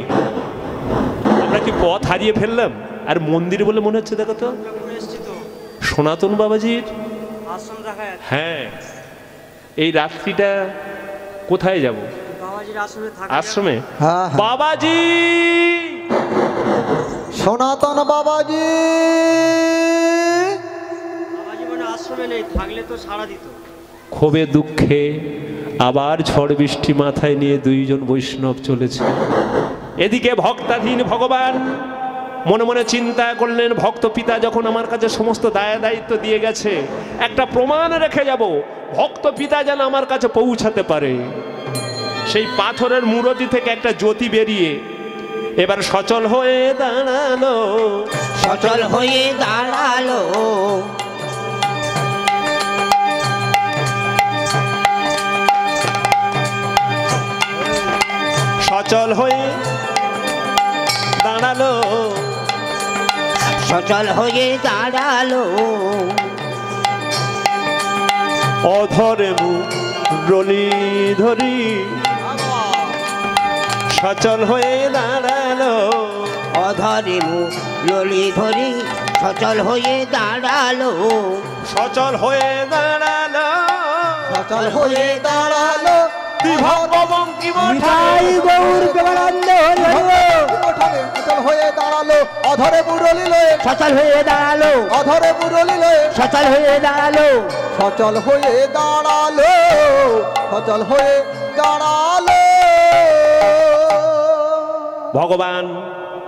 আমরা কি পথ হারিয়ে ফেললাম? আর মন্দির বলে মনে হচ্ছে, দেখো তো সনাতন বাবাজির। হ্যাঁ, এই রাত্রিটা কোথায় যাব? আশ্রমে। হ্যাঁ, হ্যাঁ। বাবাজি, সনাতন বাবাজি। ক্ষোভে দুঃখে আবার ঝড় বৃষ্টি মাথায় নিয়ে দুইজন বৈষ্ণব চলেছে। এদিকে ভক্তাধীন ভগবান মনে মনে চিন্তা করলেন, ভক্ত পিতা যখন আমার কাছে সমস্ত দায়িত্ব দিয়ে গেছে, একটা প্রমাণ রেখে যাব, ভক্ত পিতা যেন আমার কাছে পৌঁছাতে পারে। সেই পাথরের মূর্তি থেকে একটা জ্যোতি বেরিয়ে এবার সচল হয়ে দাঁড়ালো, সচল হয়ে দাঁড়ালো। সচল হয়ে দাঁড়ালো, সচল হয়ে দাঁড়ালো। অধরে মুরলি ধরি সচল হয়ে দাঁড়ালো, অধরে মুরলি ধরি সচল হয়ে দাঁড়ালো। সচল হয়ে দাঁড়ালো, সচল হয়ে দাঁড়ালো। নিতাই গৌর প্রেমানন্দ হরি হরি বল। সচল হয়ে দাঁড়ালো। অধরে মুরলি লয়ে। সচল হয়ে দাঁড়ালো। অধরে মুরলি লয়ে। সচল হয়ে দাঁড়ালো। সচল হয়ে দাঁড়ালো। সচল হয়ে দাঁড়ালো। ভগবান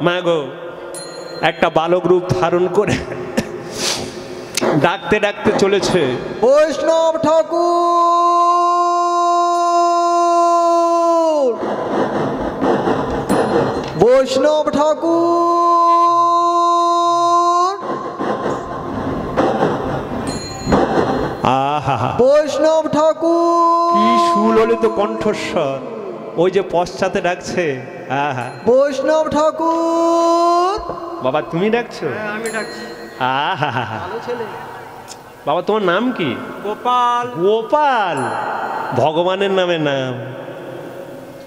মাগো একটা বালক রূপ ধারণ করে ডাকতে ডাকতে চলেছে। বৈষ্ণব ঠাকুর, বৈষ্ণব ঠাকুর, আহা, বৈষ্ণব ঠাকুর, কি সুললিত কণ্ঠস্বর, ওই যে পশ্চাতে ডাকছে। আহা, বৈষ্ণব ঠাকুর। বাবা তুমি ডাকছো? আমি ডাকছি। আহা, ভালো ছেলে। বাবা তোমার নাম কি? গোপাল। গোপাল, ভগবানের নামে নাম।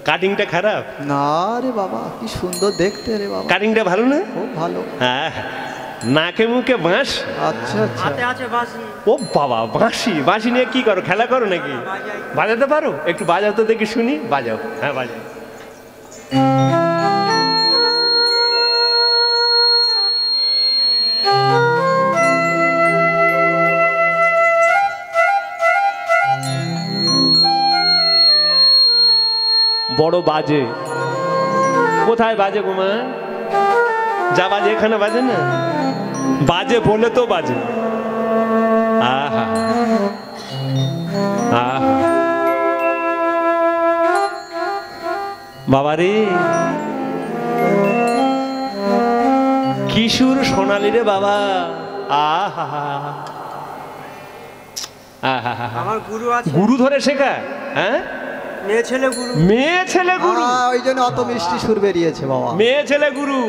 কাটিংটা খারাপ? না রে বাবা, কি সুন্দর দেখতে রে বাবা। কাটিংটা ভালো না? খুব ভালো। হ্যাঁ, নাকে মুখে বাঁশ। আচ্ছা আচ্ছা। হাতে আছে বাঁশি। ও বাবা, বাঁশি, বাঁশি নিয়ে কি করো? খেলা করো নাকি? বাজাতে পারো? একটু বাজাও তো দেখি শুনি। বাজাও। হ্যাঁ বাজাও। বড় বাজে। কোথায় বাজে গো মা? যা বাজে এখানে বাজে না, বাজে বলে তো বাজে। আহা আহা বাবারে, কিশোর সোনালি রে বাবা। আহা আহা আমার গুরু আছে, গুরু ধরে শেখা। হ্যাঁ, মেয়ে ছেলে গুরু। মেয়ে ছেলে গুরু, ওই জন্য অত মিষ্টি সুর বেরিয়েছে বাবা। মেয়ে ছেলে গুরু।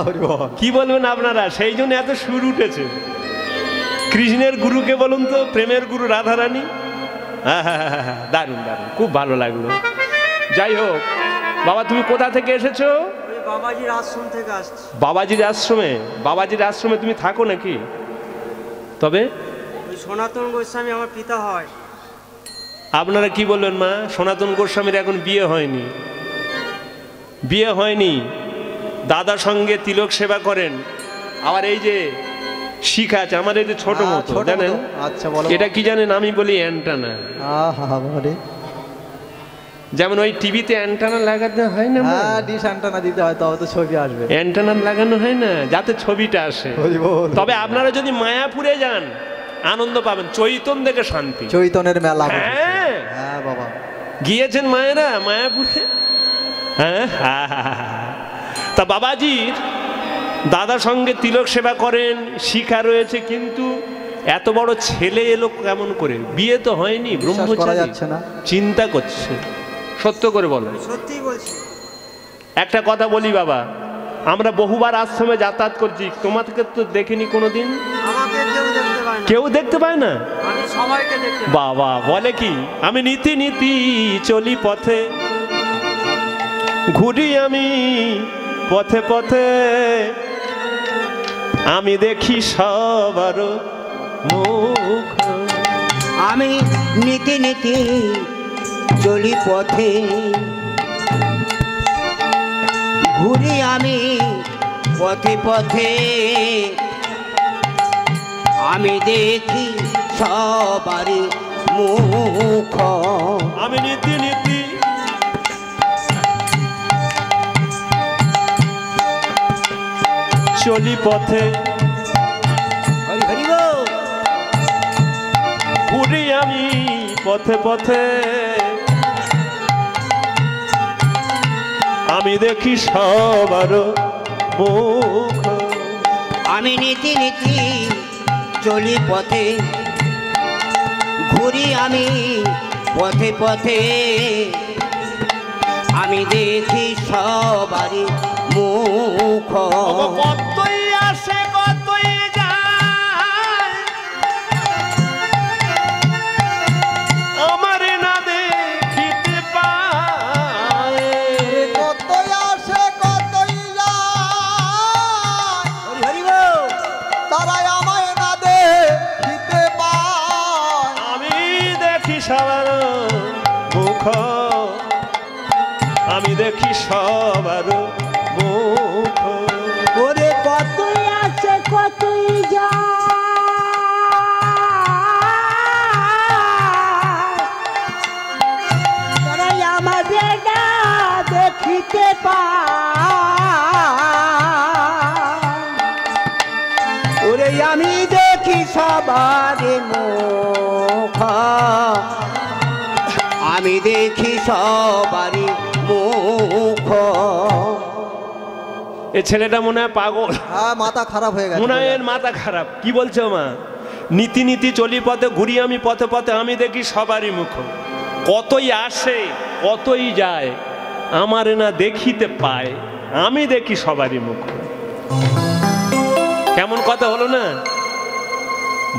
হরি বল। কি বলবেন আপনারা, সেই জন্য এত সুর উঠেছে। কৃষ্ণের গুরুকে বলুন তো, প্রেমের গুরু রাধারানী। দারুণ দারুণ, খুব ভালো লাগলো। যাই হোক বাবা, তুমি কোথা থেকে এসেছো? ওই বাবাজির আশ্রম থেকে আসছি। বাবাজির আশ্রমে? বাবাজির আশ্রমে তুমি থাকো নাকি? তবে ওই সনাতন গোস্বামী আমার পিতা হয়। আপনারা কি বলবেন মা? সনাতন গোস্বামীর এখন বিয়ে হয়নি, বিয়ে হয়নি। দাদার সঙ্গে তিলক সেবা করেন। আবার এই যে শিখা আছে আমার, এই যে ছোট মতো জানেন, আচ্ছা বলো। এটা কি জানেন? আমি বলি অ্যান্টানা। বলে যেমন ওই টিভিতে অ্যান্টানা লাগাতে হয় না, হ্যাঁ, ডিশ অ্যান্টেনা দিতে হয়, তবে তো ছবি আসবে। অ্যান্টানা লাগানো হয় না যাতে ছবিটা আসে। হরি বল। তবে আপনারা যদি মায়াপুরে যান আনন্দ পাবেন, চৈতন দেখে শান্তি। চৈতনের মেলা বসেছে। হ্যাঁ হ্যাঁ বাবা, গিয়েছেন মায়েরা মায়াপুরে? হ্যাঁ, তা বাবাজির দাদার সঙ্গে তিলক সেবা করেন, শিখা রয়েছে, কিন্তু এত বড় ছেলে এলো কেমন করে? বিয়ে তো হয়নি, বিশ্বাস করা ব্রহ্মচারী। যাচ্ছে না। চিন্তা করছে, সত্য করে বলো। আমি সত্যিই বলছি। একটা কথা বলি বাবা, আমরা বহুবার আশ্রমে যাতায়াত করছি, তোমাকে তো দেখিনি কোনোদিন। আমাকে কেউ দেখতে পায় না। কেউ দেখতে পায় না? আমি সবাইকে দেখতে পাই। বাবা বলে কি, আমি নীতি নীতি চলি পথে, ঘুরি আমি পথে পথে, আমি দেখি সবার মুখ। আমি নীতি নীতি চলি পথে, ঘুরি আমি পথে পথে, আমি দেখি সবারই মুখ। আমি নীতি নীতি চলি পথে, হরি হরি বল। ঘুরি আমি পথে পথে, আমি দেখি সবার মুখ। আমি নীতি নীতি চলি পথে, ঘুরি আমি পথে পথে, আমি দেখি সবারই মুখ। কতই আসে কতই যায়, আমার না দেখিতে পায়। কতই আসে কতই যায়, হরি হরি বল। তারাই আমায় না দেখিতে পায়। আমি দেখি সবার মুখ, আমি দেখি সবার মুখ। ওরে কতই আছে কতই যায়, তারাই আমাদের না দেখিতে পায়। ওরে আমি দেখি সবার মুখ, আমি দেখি সবারই মুখ। এ ছেলেটা মনে হয় পাগল, হ্যাঁ, মাথা খারাপ হয়ে গেছে। মনে হয় এর মাথা খারাপ। কি বলছো মা? নীতি নীতি চলি পথে, ঘুরি আমি পথে পথে, আমি দেখি সবারই মুখ। কতই আসে কতই যায়, আমার না দেখিতে পায়, আমি দেখি সবারই মুখ। কেমন কথা হলো না?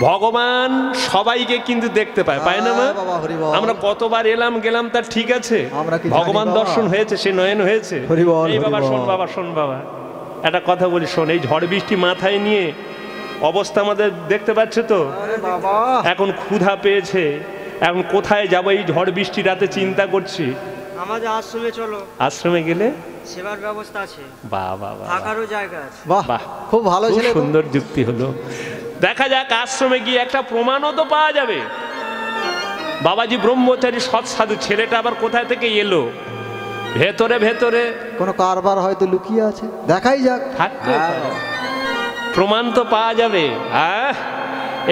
ভগবান সবাইকে কিন্তু দেখতে পায়, পায় না মা? হ্যাঁ বাবা, হরি বল। আমরা কতবার এলাম গেলাম তার ঠিক আছে, আমরা কি জানি ভগবান বাবা? দর্শন হয়েছে, সে নয়ন হয়েছে। হরি বল, এই হরি বাবা শোন, বল। বাবা শোন, বাবা একটা কথা বলি শোন। এই ঝড় বৃষ্টি মাথায় নিয়ে অবস্থা আমাদের দেখতে পাচ্ছে তো, আরে বাবা, এখন ক্ষুধা পেয়েছে, এখন কোথায় যাবো এই ঝড় বৃষ্টি রাতে চিন্তা করছি। আমাদের আশ্রমে চলো, আশ্রমে গেলে সেবার ব্যবস্থা আছে, বাহ বাহ বাহ, থাকারও জায়গা আছে। বাহ, বাহ, খুব ভালো খুব ছেলে। সুন্দর যুক্তি হলো। দেখা যাক আশ্রমে গিয়ে একটা প্রমাণও তো পাওয়া যাবে। বাবাজি ব্রহ্মচারী সৎ সাধু, ছেলেটা আবার কোথায় থেকে এলো ভেতরে ভেতরে কোনো কারবার হয়তো লুকিয়ে আছে, দেখাই যাক। থাকতে পারে। প্রমাণ তো পাওয়া যাবে।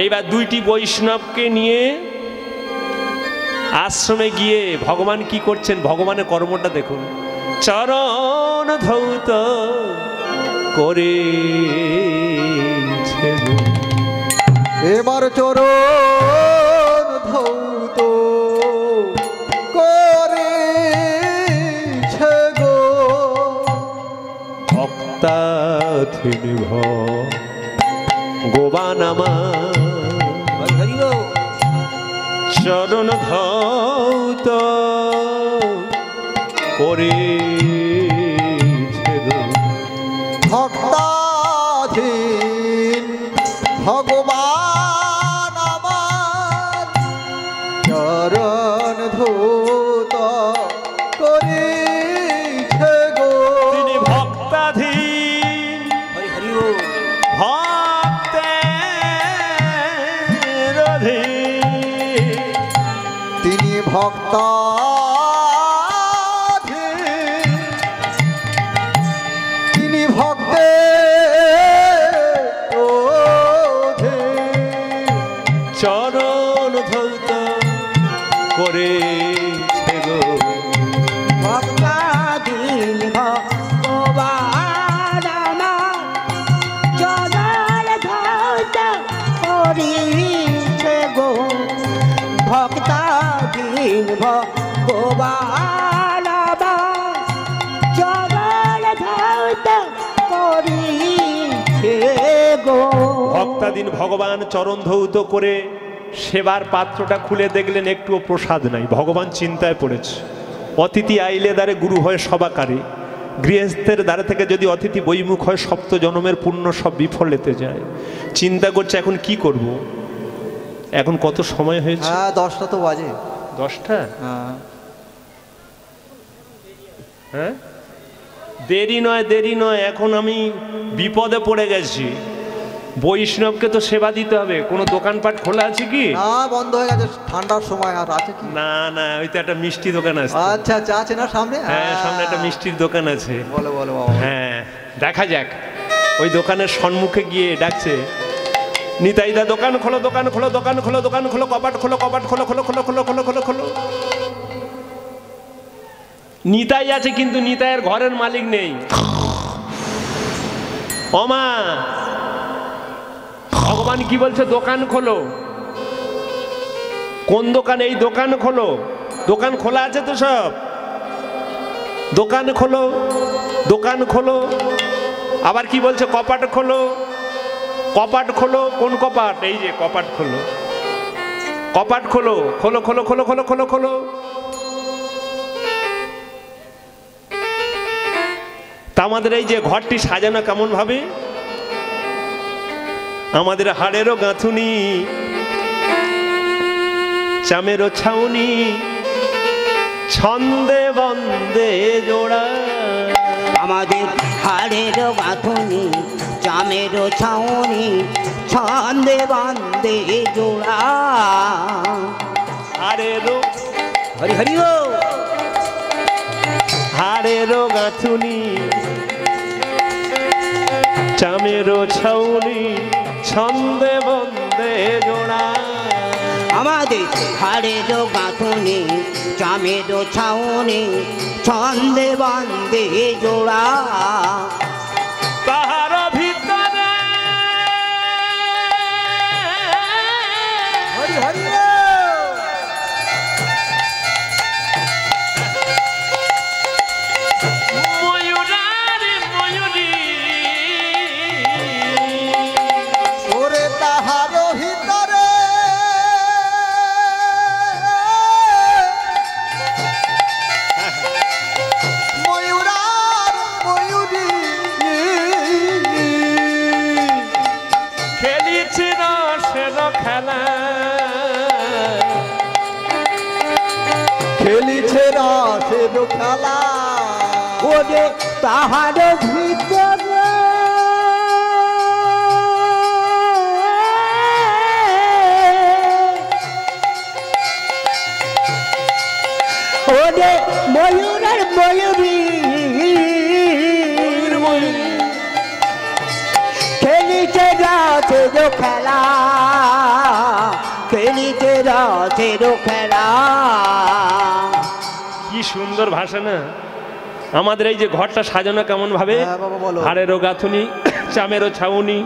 এইবার দুইটি বৈষ্ণবকে নিয়ে আশ্রমে গিয়ে ভগবান কি করছেন, ভগবানের কর্মটা দেখুন। চরণ ধৌত করে এবার চরণ ধৌত করেছে গো ভক্তাধীন ভগবান আমার চরণ ধৌত করেছে গো ভক্তাধীন ভগবান আমার চরণ ধৌত করেছে গো। তিনি ভক্তাধীন ভক্তের অধীন, তিনি ভক্তাধীন, তিনি ভক্তের অধীন। চরণ ধৌত করেছে গো ভক্তাধীন ভগবান আমার চরণ ধৌত করিছে গো ভক্তাধীন ভগবান আমার চরণ ধৌত করিছে গো। ভক্তাধীন ভগবান চরণ ধৌত করে সেবার পাত্রটা খুলে দেখলেন একটুও প্রসাদ নাই। ভগবান চিন্তায় পড়েছে। অতিথি আইলে দ্বারে গুরু হয় সবাকারে, গৃহস্থের দ্বারে থেকে যদি অতিথি বৈমুখ হয় সপ্ত জনমের পুণ্য সব বিফলেতে যায়। চিন্তা করছে এখন কি করব। এখন কত সময় হয়েছে? হ্যাঁ, 10টা তো বাজে। 10টা? হ্যাঁ, হ্যাঁ, দেরি নয় দেরি নয়, এখন আমি বিপদে পড়ে গেছি। বৈষ্ণবকে তো সেবা দিতে হবে। কোনো দোকানপাট খোলা আছে কি? না, বন্ধ হয়ে গেছে, ঠান্ডার সময়। আর আছে কি? না না, ওই তো একটা মিষ্টি দোকান আছে। আচ্ছা আচ্ছা, আছে না সামনে? হ্যাঁ, সামনে একটা মিষ্টির দোকান আছে। বলো বলো বাবা। হ্যাঁ, দেখা যাক। ওই দোকানের সম্মুখে গিয়ে ডাকছে, নিতাইদা দোকান খোলো, দোকান খোলো, দোকান খোলো, দোকান খোলো, কপাট খোলো, কপাট খোলো, খোলো খোলো খোলো খোলো খোলো খোলো। নিতাই আছে কিন্তু নিতাইয়ের ঘরের মালিক নেই। ওমা, ভগবান কি বলছে? দোকান খোলো। কোন দোকান? এই দোকান খোলো। দোকান খোলা আছে তো সব? দোকান খোলো, দোকান খোলো। আবার কি বলছে? কপাট খোলো, কপাট খোলো। কোন কপাট? এই যে কপাট খোলো, কপাট খোলো, খোলো খোলো খোলো খোলো খোলো খোলো। তা আমাদের এই যে ঘরটি সাজানো কেমন ভাবে? আমাদের হাড়েরও গাঁথুনি, চামেরও ছাউনি, ছন্দে বন্দে জোড়া। আমাদের হাড়ের গাঁথুনি, চামের ছাউনি, ছন্দে বান্দে জোড়া। হাড়েরও হরি হরি ও হাড়েরও গাঁথুনি, চামেরও ছাউনি, ছন্দে বন্দে জোড়া। আমাদের হাড়ের গাঁথুনি, চামের ছাউনি, ছন্দে বান্দে জোড়া। তাহার ভিতরে হরি হরি ময়ূরারি ময়ূরী, ওরে তাহার ভিতরে ময়ূরার ময়ূরী খেলিছি রসের খেলা, খেলিছে রাসের খেলা। ওরে তাহার ভিতরে ওরে ময়ূরের ময়ূরী খেলিতে রাতের খেলা, খেলিতে রাতের খেলা। কি সুন্দর ভাষা না। আমাদের এই যে ঘরটা সাজানো কেমন ভাবে, হ্যাঁ বাবা বলো। হাড়েরও গাঁথুনি, চামেরও ছাউনি।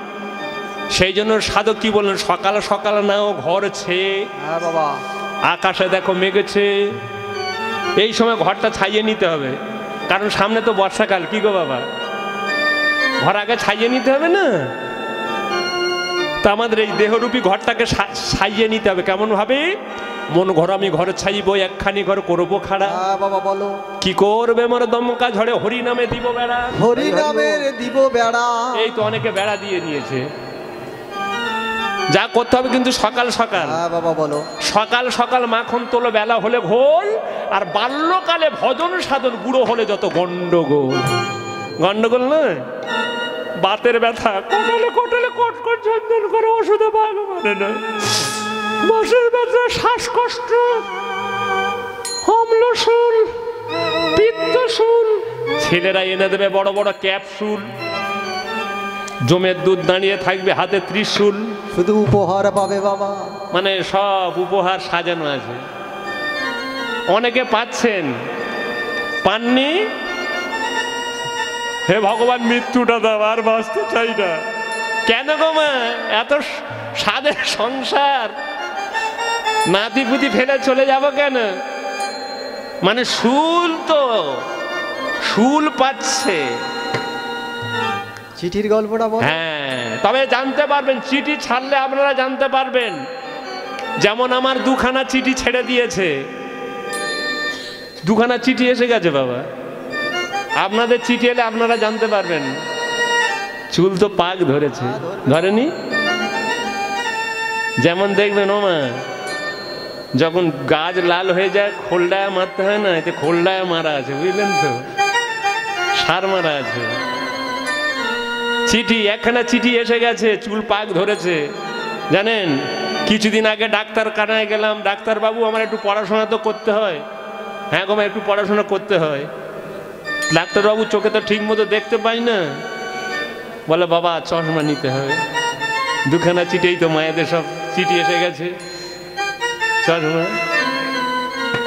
সেই জন্য সাধক কি বললেন, সকাল সকাল নাও ঘর ছেয়ে, হ্যাঁ বাবা। আকাশে দেখো মেঘেছে। এই সময় ঘরটা ছাইয়ে নিতে হবে, কারণ সামনে তো বর্ষাকাল। কি গো বাবা, ঘর আগে ছাইয়ে নিতে হবে না? তা আমাদের এই দেহরূপী ঘরটাকে ছাইয়ে নিতে হবে। কেমন ভাবে? মন ঘর আমি ঘরে ছাইব, একখানি ঘর করবো খাড়া। হ্যাঁ বাবা বলো। কি করবে মোর দমকা ঝড়ে, হরি নামে দিব বেড়া। হরি নামের দিব বেড়া। এই তো অনেকে বেড়া দিয়ে নিয়েছে। যা করতে হবে কিন্তু সকাল সকাল। হ্যাঁ বাবা বলো। সকাল সকাল মাখন তোলো, বেলা হলে ঘোল। আর বাল্যকালে ভজন সাধন, বুড়ো হলে যত গন্ডগোল। গন্ডগোল নয়, বাতের ব্যথা, কোটালে কোটালে কটকট ঝনঝন করে, ওষুধে ভাগ মানে না। বাসের ব্যথা, শ্বাসকষ্ট, অম্লশূল, পিত্তশূল। ছেলেরা এনে দেবে বড় বড় ক্যাপসুল। জমের দুধ দাঁড়িয়ে থাকবে, হাতে ত্রিশূল। শুধু উপহার পাবে বাবা। মানে সব উপহার সাজানো আছে। অনেকে পাচ্ছেন, পাননি। হে ভগবান, মৃত্যুটা দাও, আর বাঁচতে চাই না। কেন গো মা, এত স্বাদের সংসার, নাতি পুতি ফেলে চলে যাব কেন? মানে শুল তো, শুল পাচ্ছে। চিঠির গল্পটা বল। হ্যাঁ, তবে জানতে পারবেন, চিঠি ছাড়লে আপনারা জানতে পারবেন। যেমন আমার দুখানা চিঠি ছেড়ে দিয়েছে, দুখানা চিঠি এসে গেছে বাবা। আপনাদের চিঠি এলে আপনারা জানতে পারবেন। চুল তো পাক ধরেছে, ধরেনি? যেমন দেখবেন ও মা, যখন গাছ লাল হয়ে যায়, খোলডায় মারতে হয় না, এতে খোলডায় মারা আছে, বুঝলেন তো, সার মারা আছে। চিঠি, একখানা চিঠি এসে গেছে, চুল পাক ধরেছে। জানেন, কিছুদিন আগে ডাক্তার খানায় গেলাম। ডাক্তার বাবু, আমার একটু পড়াশোনা তো করতে হয়। হ্যাঁ গো মা, একটু পড়াশোনা করতে হয়। ডাক্তারবাবু চোখে তো ঠিক মতো দেখতে পাই না, বলে বাবা চশমা নিতে হবে। দুখানা চিঠি, তো মায়েদের সব চিঠি এসে গেছে, চশমা।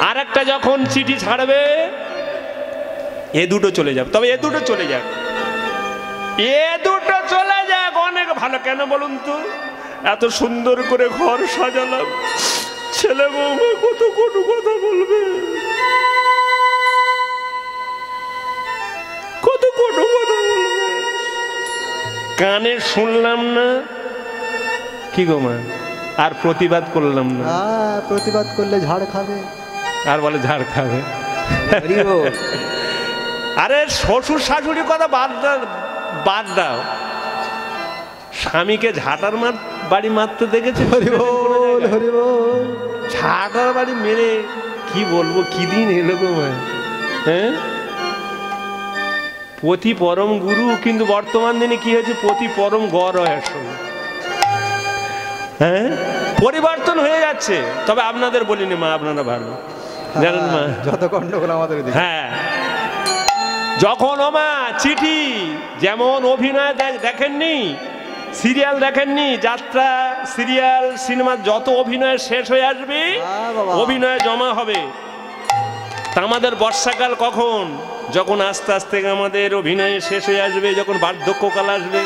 আর একটা যখন চিঠি ছাড়বে, এ দুটো চলে যাবে। তবে এ দুটো চলে যাক, এ দুটো চলে যাক, অনেক ভালো। কেন বলুন তো? এত সুন্দর করে ঘর সাজালাম, ছেলে বউ কত কটু কথা বলবে, কত কটু কথা বলবে। কানে শুনলাম না, কি গো মা, আর প্রতিবাদ করলাম না। হ্যাঁ, প্রতিবাদ করলে ঝাড় খাবে। আর বলে ঝাড় খাবে। আরে শ্বশুর শাশুড়ির কথা বাদ দাও। স্বামীকে ঝাঁটার বাড়ি মারতে দেখেছে? ঝাঁটার বাড়ি মেরে কি বলবো, কি দিন এলো গো মা। হ্যাঁ, পতি পরম গুরু, কিন্তু বর্তমান দিনে কি হয়েছে, পতি পরম গড় হয়ে আসে। হ্যাঁ, পরিবর্তন হয়ে যাচ্ছে। তবে আপনাদের বলিনি মা, আপনারা ভালো জানেন মা, যত গন্ডগোল আমাদের। হ্যাঁ, যখন ও মা চিঠি, যেমন অভিনয় দেখেননি, সিরিয়াল দেখেননি, যাত্রা সিরিয়াল সিনেমা, যত অভিনয় শেষ হয়ে আসবে, অভিনয় জমা হবে। তা আমাদের বর্ষাকাল কখন? যখন আস্তে আস্তে আমাদের অভিনয় শেষ হয়ে আসবে, যখন বার্ধক্যকাল আসবে,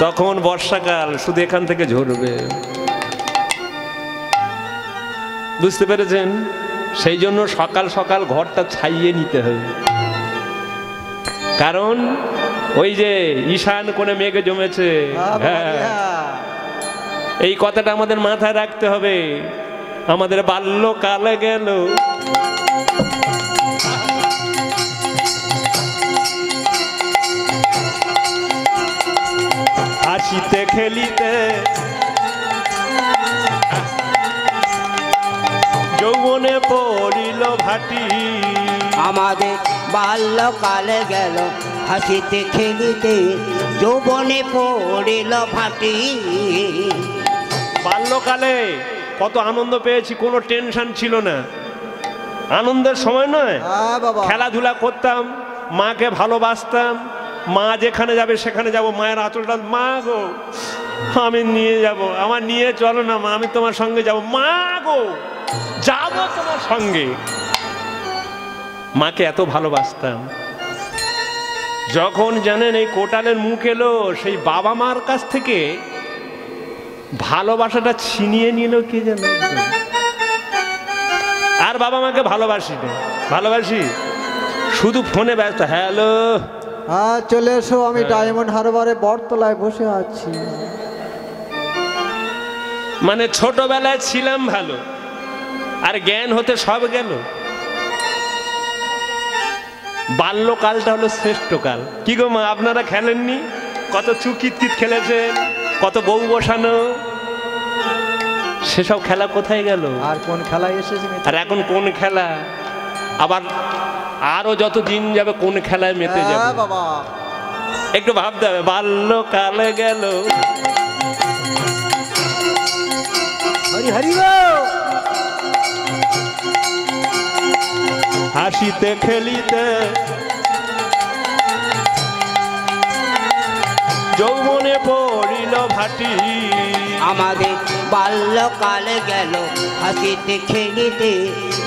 তখন বর্ষাকাল শুধু এখান থেকে ঝরবে। বুঝতে পেরেছেন? সেই জন্য সকাল সকাল ঘরটা ছাইয়ে নিতে হবে। কারণ ওই যে ঈশান কোণে মেঘে জমেছে, হ্যাঁ, এই কথাটা আমাদের মাথায় রাখতে হবে। আমাদের বাল্যকালে গেল, হাসিতে খেলিতে, যৌবনে পড়িল ভাটি। আমাদের বাল্যকালে গেল, হাসিতে খেলিতে, যৌবনে পড়িল ভাটি। বাল্যকালে কত আনন্দ পেয়েছি, কোনো টেনশন ছিল না, আনন্দের সময় নয়। হ্যাঁ বাবা। খেলাধুলা করতাম, মাকে ভালোবাসতাম, মা যেখানে যাবে সেখানে যাব, মায়ের আঁচলটা, মা গো আমি নিয়ে যাব, আমার নিয়ে চলো না মা, আমি তোমার সঙ্গে যাব, মা গো যাব তোমার সঙ্গে। মাকে এত ভালোবাসতাম। যখন জানেন এই কোটালের মুখ এলো, সেই বাবা মার কাছ থেকে ভালোবাসাটা ছিনিয়ে নিল কে যেন একদম। আর বাবা মাকে ভালোবাসি না, ভালোবাসি শুধু ফোনে ব্যস্ত। হ্যালো, হ্যাঁ চলে এসো, আমি ডায়মন্ড হারবারে বটতলায় বসে আছি। মানে ছোটবেলায় ছিলাম ভালো, আর জ্ঞান হতে সব গেল। বাল্যকালটা হলো শ্রেষ্ঠ কাল। কি গো মা, আপনারা খেলেননি? কত চুকিতকিত খেলেছেন, কত বউ বসানো, সেসব খেলা কোথায় গেল? আর কোন খেলায় এসেছি? আর এখন কোন খেলা? আবার আরো যত দিন যাবে কোন খেলায় মেতে যাবে। হ্যাঁ বাবা। একটু ভাবতে হবে, বাল্যকালে গেল। হরি হরি গো। হাসিতে খেলিতে যৌবনে পড়িল ভাটি। আমাদের বাল্যকালে গেল হাসিতে খেলিতে,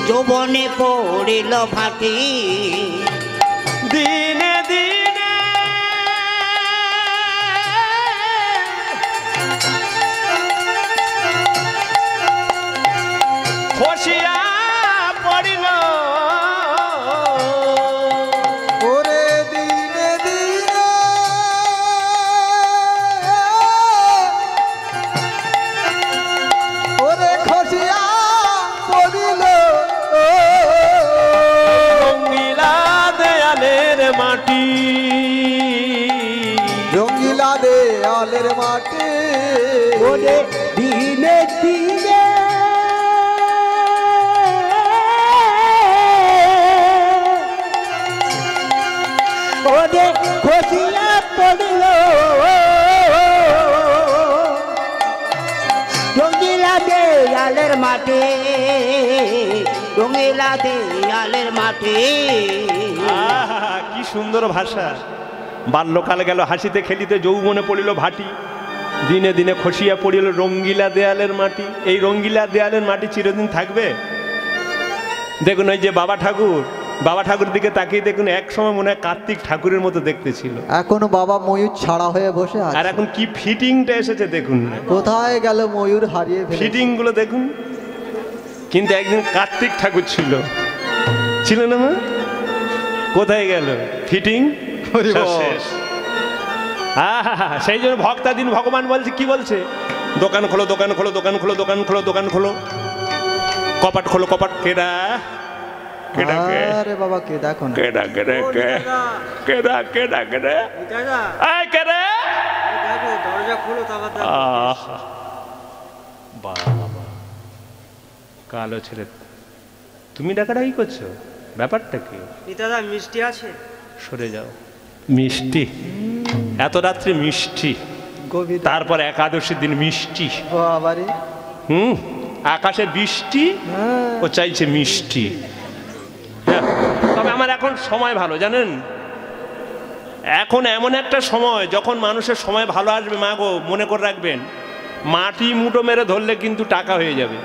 যৌবনে পড়িল ভাটি। দিনে দিনে খসিয়া পড়িল, ওরে দিনে দিনে ওরে খসিয়া পড়িল রঙিলা দেয়ালের মাটি। রঙিলা দেয়ালের মাটি। ওরে দিনে দিনে ওরে খসিয়া পড়ল, রঙিলা দেয়ালের মাটি, রঙিলা দেয়ালের মাটি। আহা, কি সুন্দর ভাষা। বাল্যকালে গেল হাসিতে খেলিতে, যৌবনে পড়িল ভাটি। দিনে দিনে খসিয়া পড়িল রঙ্গিলা দেয়ালের মাটি। এই রঙ্গিলা দেয়ালের মাটি চিরদিন থাকবে? দেখুন ওই যে বাবা ঠাকুর, বাবা ঠাকুর দিকে তাকিয়ে দেখুন, এক সময় মনে হয় কার্তিক ঠাকুরের মতো দেখতে ছিল, এখনো বাবা ময়ূর ছাড়া হয়ে বসে আর আছে। এখন কি ফিটিংটা এসেছে দেখুন, কোথায় গেল ময়ূর হারিয়ে ফেলেছে। ফিটিং গুলো দেখুন। কিন্তু একদিন কার্তিক ঠাকুর ছিল, ছিল না মা? কোথায় গেল ফিটিং? হরি সব বল। শেষ। আহা, সেই জন্য ভক্তাদিন ভগবান বলছে, কি বলছে? দোকান খোলো, দোকান খোলো, দোকান খোলো, দোকান খোলো, দোকান খোলো, কপাট খোলো, কপাট। কেডা কেডা কে? আরে বাবা কে দেখো না। কেডা কেডা কে? কেডা কেডা কেডা? দাদা এই কেডা? দেখো দরজা খোলো, তারপর দেখো। আহা, বাবা, কালো ছেলে, তুমি ডাকাডাকি করছো, ব্যাপারটা কি? দাদা মিষ্টি আছে? সরে যাও। মিষ্টি? এত রাত্রে মিষ্টি? গভীর তারপর একাদশীর দিন মিষ্টি? বাবারে। আকাশের বৃষ্টি, হ্যাঁ। ও চাইছে মিষ্টি। হ্যাঁ, তবে আমার এখন সময় ভালো জানেন, এখন এমন একটা সময় যখন মানুষের সময় ভালো আসবে। মা গো, মনে করে রাখবেন, মাটি মুঠো মেরে ধরলে কিন্তু টাকা হয়ে যাবে।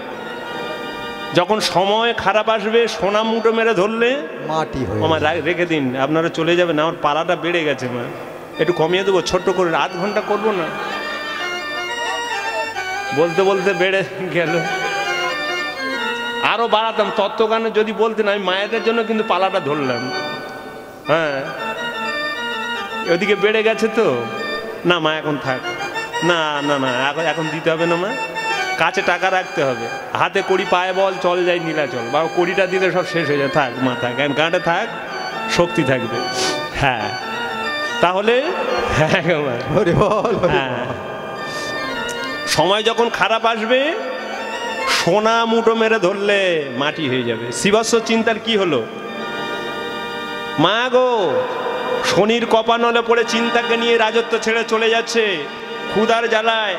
যখন সময় খারাপ আসবে, সোনা মুঠো মেরে ধরলে মাটি হয়ে আমার রেখে দিন, আপনারা চলে যাবেন। আমার পালাটা বেড়ে গেছে মা, একটু কমিয়ে দেবো, ছোট্ট করে 8 ঘন্টা করবো না, বলতে বলতে বেড়ে গেল। আরো বাড়াতাম তত্ত্বগানে যদি বলতেন। আমি মায়েদের জন্য কিন্তু পালাটা ধরলাম। হ্যাঁ, ওদিকে বেড়ে গেছে তো। না মা এখন থাক, না না না, এখন দিতে হবে না মা, কাছে টাকা রাখতে হবে, হাতে কড়ি, পায়ে বল, চল যাই নীলাচল। বাবা কড়িটা দিলে সব শেষ হয়ে যায়। থাক মা, থাক, গাঁটে থাক, শক্তি থাকবে। হ্যাঁ, তাহলে হ্যাঁ গো মা, হরি বল, হরি হ্যাঁ, বল। সময় যখন খারাপ আসবে, সোনা মুঠো মেরে ধরলে মাটি হয়ে যাবে। শিবস্ব চিন্তার কি হলো? মা গো, শনির কপানলে পড়ে চিন্তাকে নিয়ে রাজত্ব ছেড়ে চলে যাচ্ছে। ক্ষুধার জ্বালায়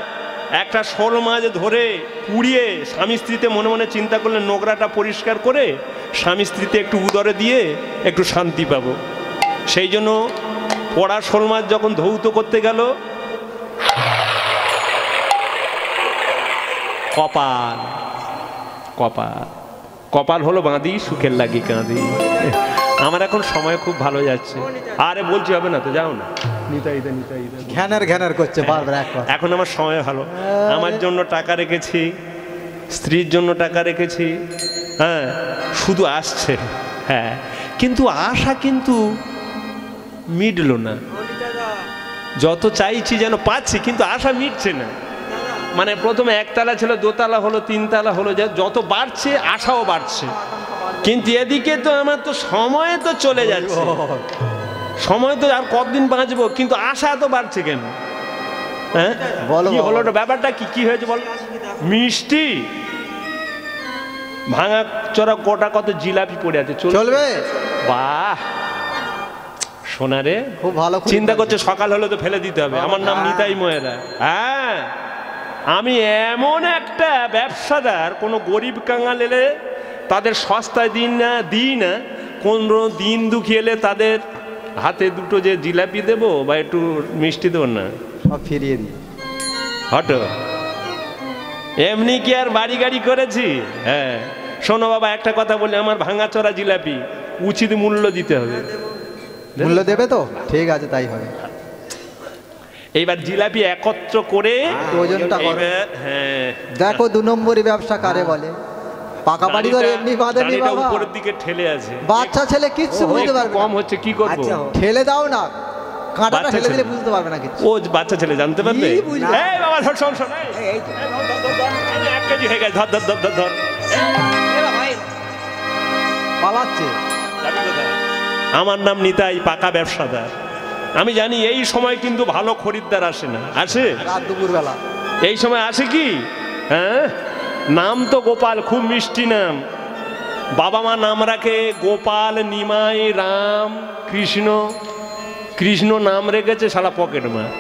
একটা শোল মাছ ধরে পুড়িয়ে স্বামী স্ত্রীতে মনে মনে চিন্তা করলে নোংরাটা পরিষ্কার করে স্বামী স্ত্রীতে একটু উদরে দিয়ে একটু শান্তি পাবো। সেই জন্য পড়া শোল মাছ যখন ধৌত করতে গেল, কপাল কপাল কপাল হলো বাঁধি, সুখের লাগি কাঁদি। আমার এখন সময় খুব ভালো যাচ্ছে। আরে বলছি হবে না তো, যাও না। নিতাইদা নিতাইদা ঘ্যানার ঘ্যানার করছে বারবার এক কথা। এখন আমার সময় ভালো, আমার জন্য টাকা রেখেছি, স্ত্রীর জন্য টাকা রেখেছি, হ্যাঁ শুধু আসছে, হ্যাঁ কিন্তু আশা কিন্তু মিটলো না। দাদা যত চাইছি যেন পাচ্ছি, কিন্তু আশা মিটছে না। মানে প্রথমে একতলা ছিল, দোতলা হলো, তিনতলা হলো, যত বাড়ছে আশাও বাড়ছে, কিন্তু এদিকে তো আমার তো সময় তো চলে যাচ্ছে, সময় তো আর কতদিন বাঁচবো, কিন্তু আশা তো বাড়ছে কেন? হ্যাঁ বলো কি বাবা। হলো, ব্যাপারটা কি কি হয়েছে বল? মিষ্টি ভাঙা চড়া গোটা কত জিলাপি পড়ে আছে, চলবে? বাহ সোনারে, খুব ভালো চিন্তা করছে সকাল হলে তো ফেলে দিতে হবে। আমার নাম নিতাই ময়রা। হ্যাঁ আমি এমন একটা ব্যবসাদার, কোনো গরিব কাঙাল এলে তাদের সস্তায় দিই না, কোনো দিন দুঃখী এলে তাদের হাতে দুটো যে জিলাপি দেবো বা একটু মিষ্টি দেবো না, সব ফিরিয়ে দিই। হটো এমনি কি আর বাড়ি গাড়ি করেছি? হ্যাঁ শোনো বাবা, একটা কথা বলি, আমার ভাঙাচোরা জিলাপি উচিত মূল্য দিতে হবে। মূল্য দেবে তো? ঠিক আছে, তাই হবে। এইবার জিলাপি একত্র করে ওজনটা করো। এইবার, হ্যাঁ দেখো 2 নম্বরই ব্যবসা কারে বলে। পাকা বাড়ি ধরে এমনি বাঁধেনি দাঁড়িটা বাবা। উপরের দিকে ঠেলে আছে, বাচ্চা ছেলে কিচ্ছু ও, বুঝতে একটু পারবে কম না। হচ্ছে, কি করবো? আচ্ছা, ঠেলে দাও না, কাঁটাটা বাচ্চা ঠেলে দিলে ছেলে। বুঝতে পারবে না কিছু। ও বাচ্চা ছেলে জানতে পারবে? কি বুঝবে? এই বাবা ধর, শোন শোন, এই, এই তো। ধর, ধর, ধর, এই 1 কেজি হয়ে গেছে, ধর ধর ধর ধর ধর। পালাচ্ছে। যাবি কোথায়? আমার নাম নিতাই, পাকা ব্যবসাদার। আমি জানি এই সময় কিন্তু ভালো খরিদ্দার আসে না, আসে? রাত দুপুর বেলা। এই সময় আসে কি? হ্যাঁ নাম তো গোপাল, খুব মিষ্টি নাম। বাবা মা নাম রাখে গোপাল, নিমাই, রাম, কৃষ্ণ। কৃষ্ণ নাম রেখেছে শালা পকেট মার।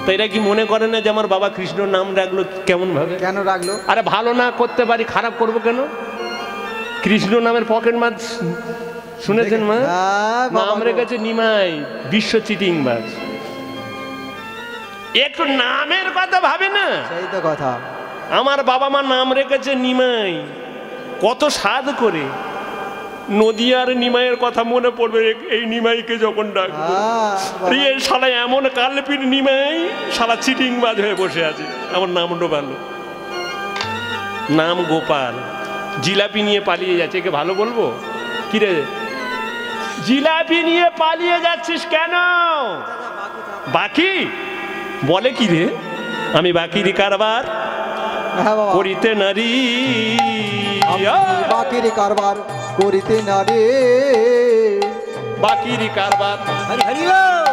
তো এরা কি মনে করে না যে আমার বাবা কৃষ্ণ নাম রাখলো কেমন ভাবে? কেন রাখলো? আরে ভালো না করতে পারি, খারাপ করব কেন? কৃষ্ণ নামের পকেট মার শুনেছেন মা? হ্যাঁ, বাবা নাম গো। রেখেছে নিমাই, বিশ্ব চিটিংবাজ। একটু নামের কথা ভাবে না? সেই তো কথা। আমার বাবা মা নাম রেখেছে নিমাই, কত স্বাদ করে। নদিয়ার নিমাইয়ের কথা মনে পড়বে এই নিমাইকে যখন ডাকবো। হ্যাঁ, বাবা। এই শালা এমন কালপির নিমাই, শালা চিটিংবাজ হয়ে বসে আছে। আমার নাম ডোবালো, নাম গোপাল। জিলাপি নিয়ে পালিয়ে যাচ্ছে, একে ভালো বলবো? কিরে জিলাপি নিয়ে পালিয়ে যাচ্ছিস কেন? বাকি বলে কি রে? আমি বাকিরি কারবার হ্যাঁ বাবা। করিতে নারী, আমি বাকির কারবার করিতে না রে। বাকিরি কারবার হরি হরি বল।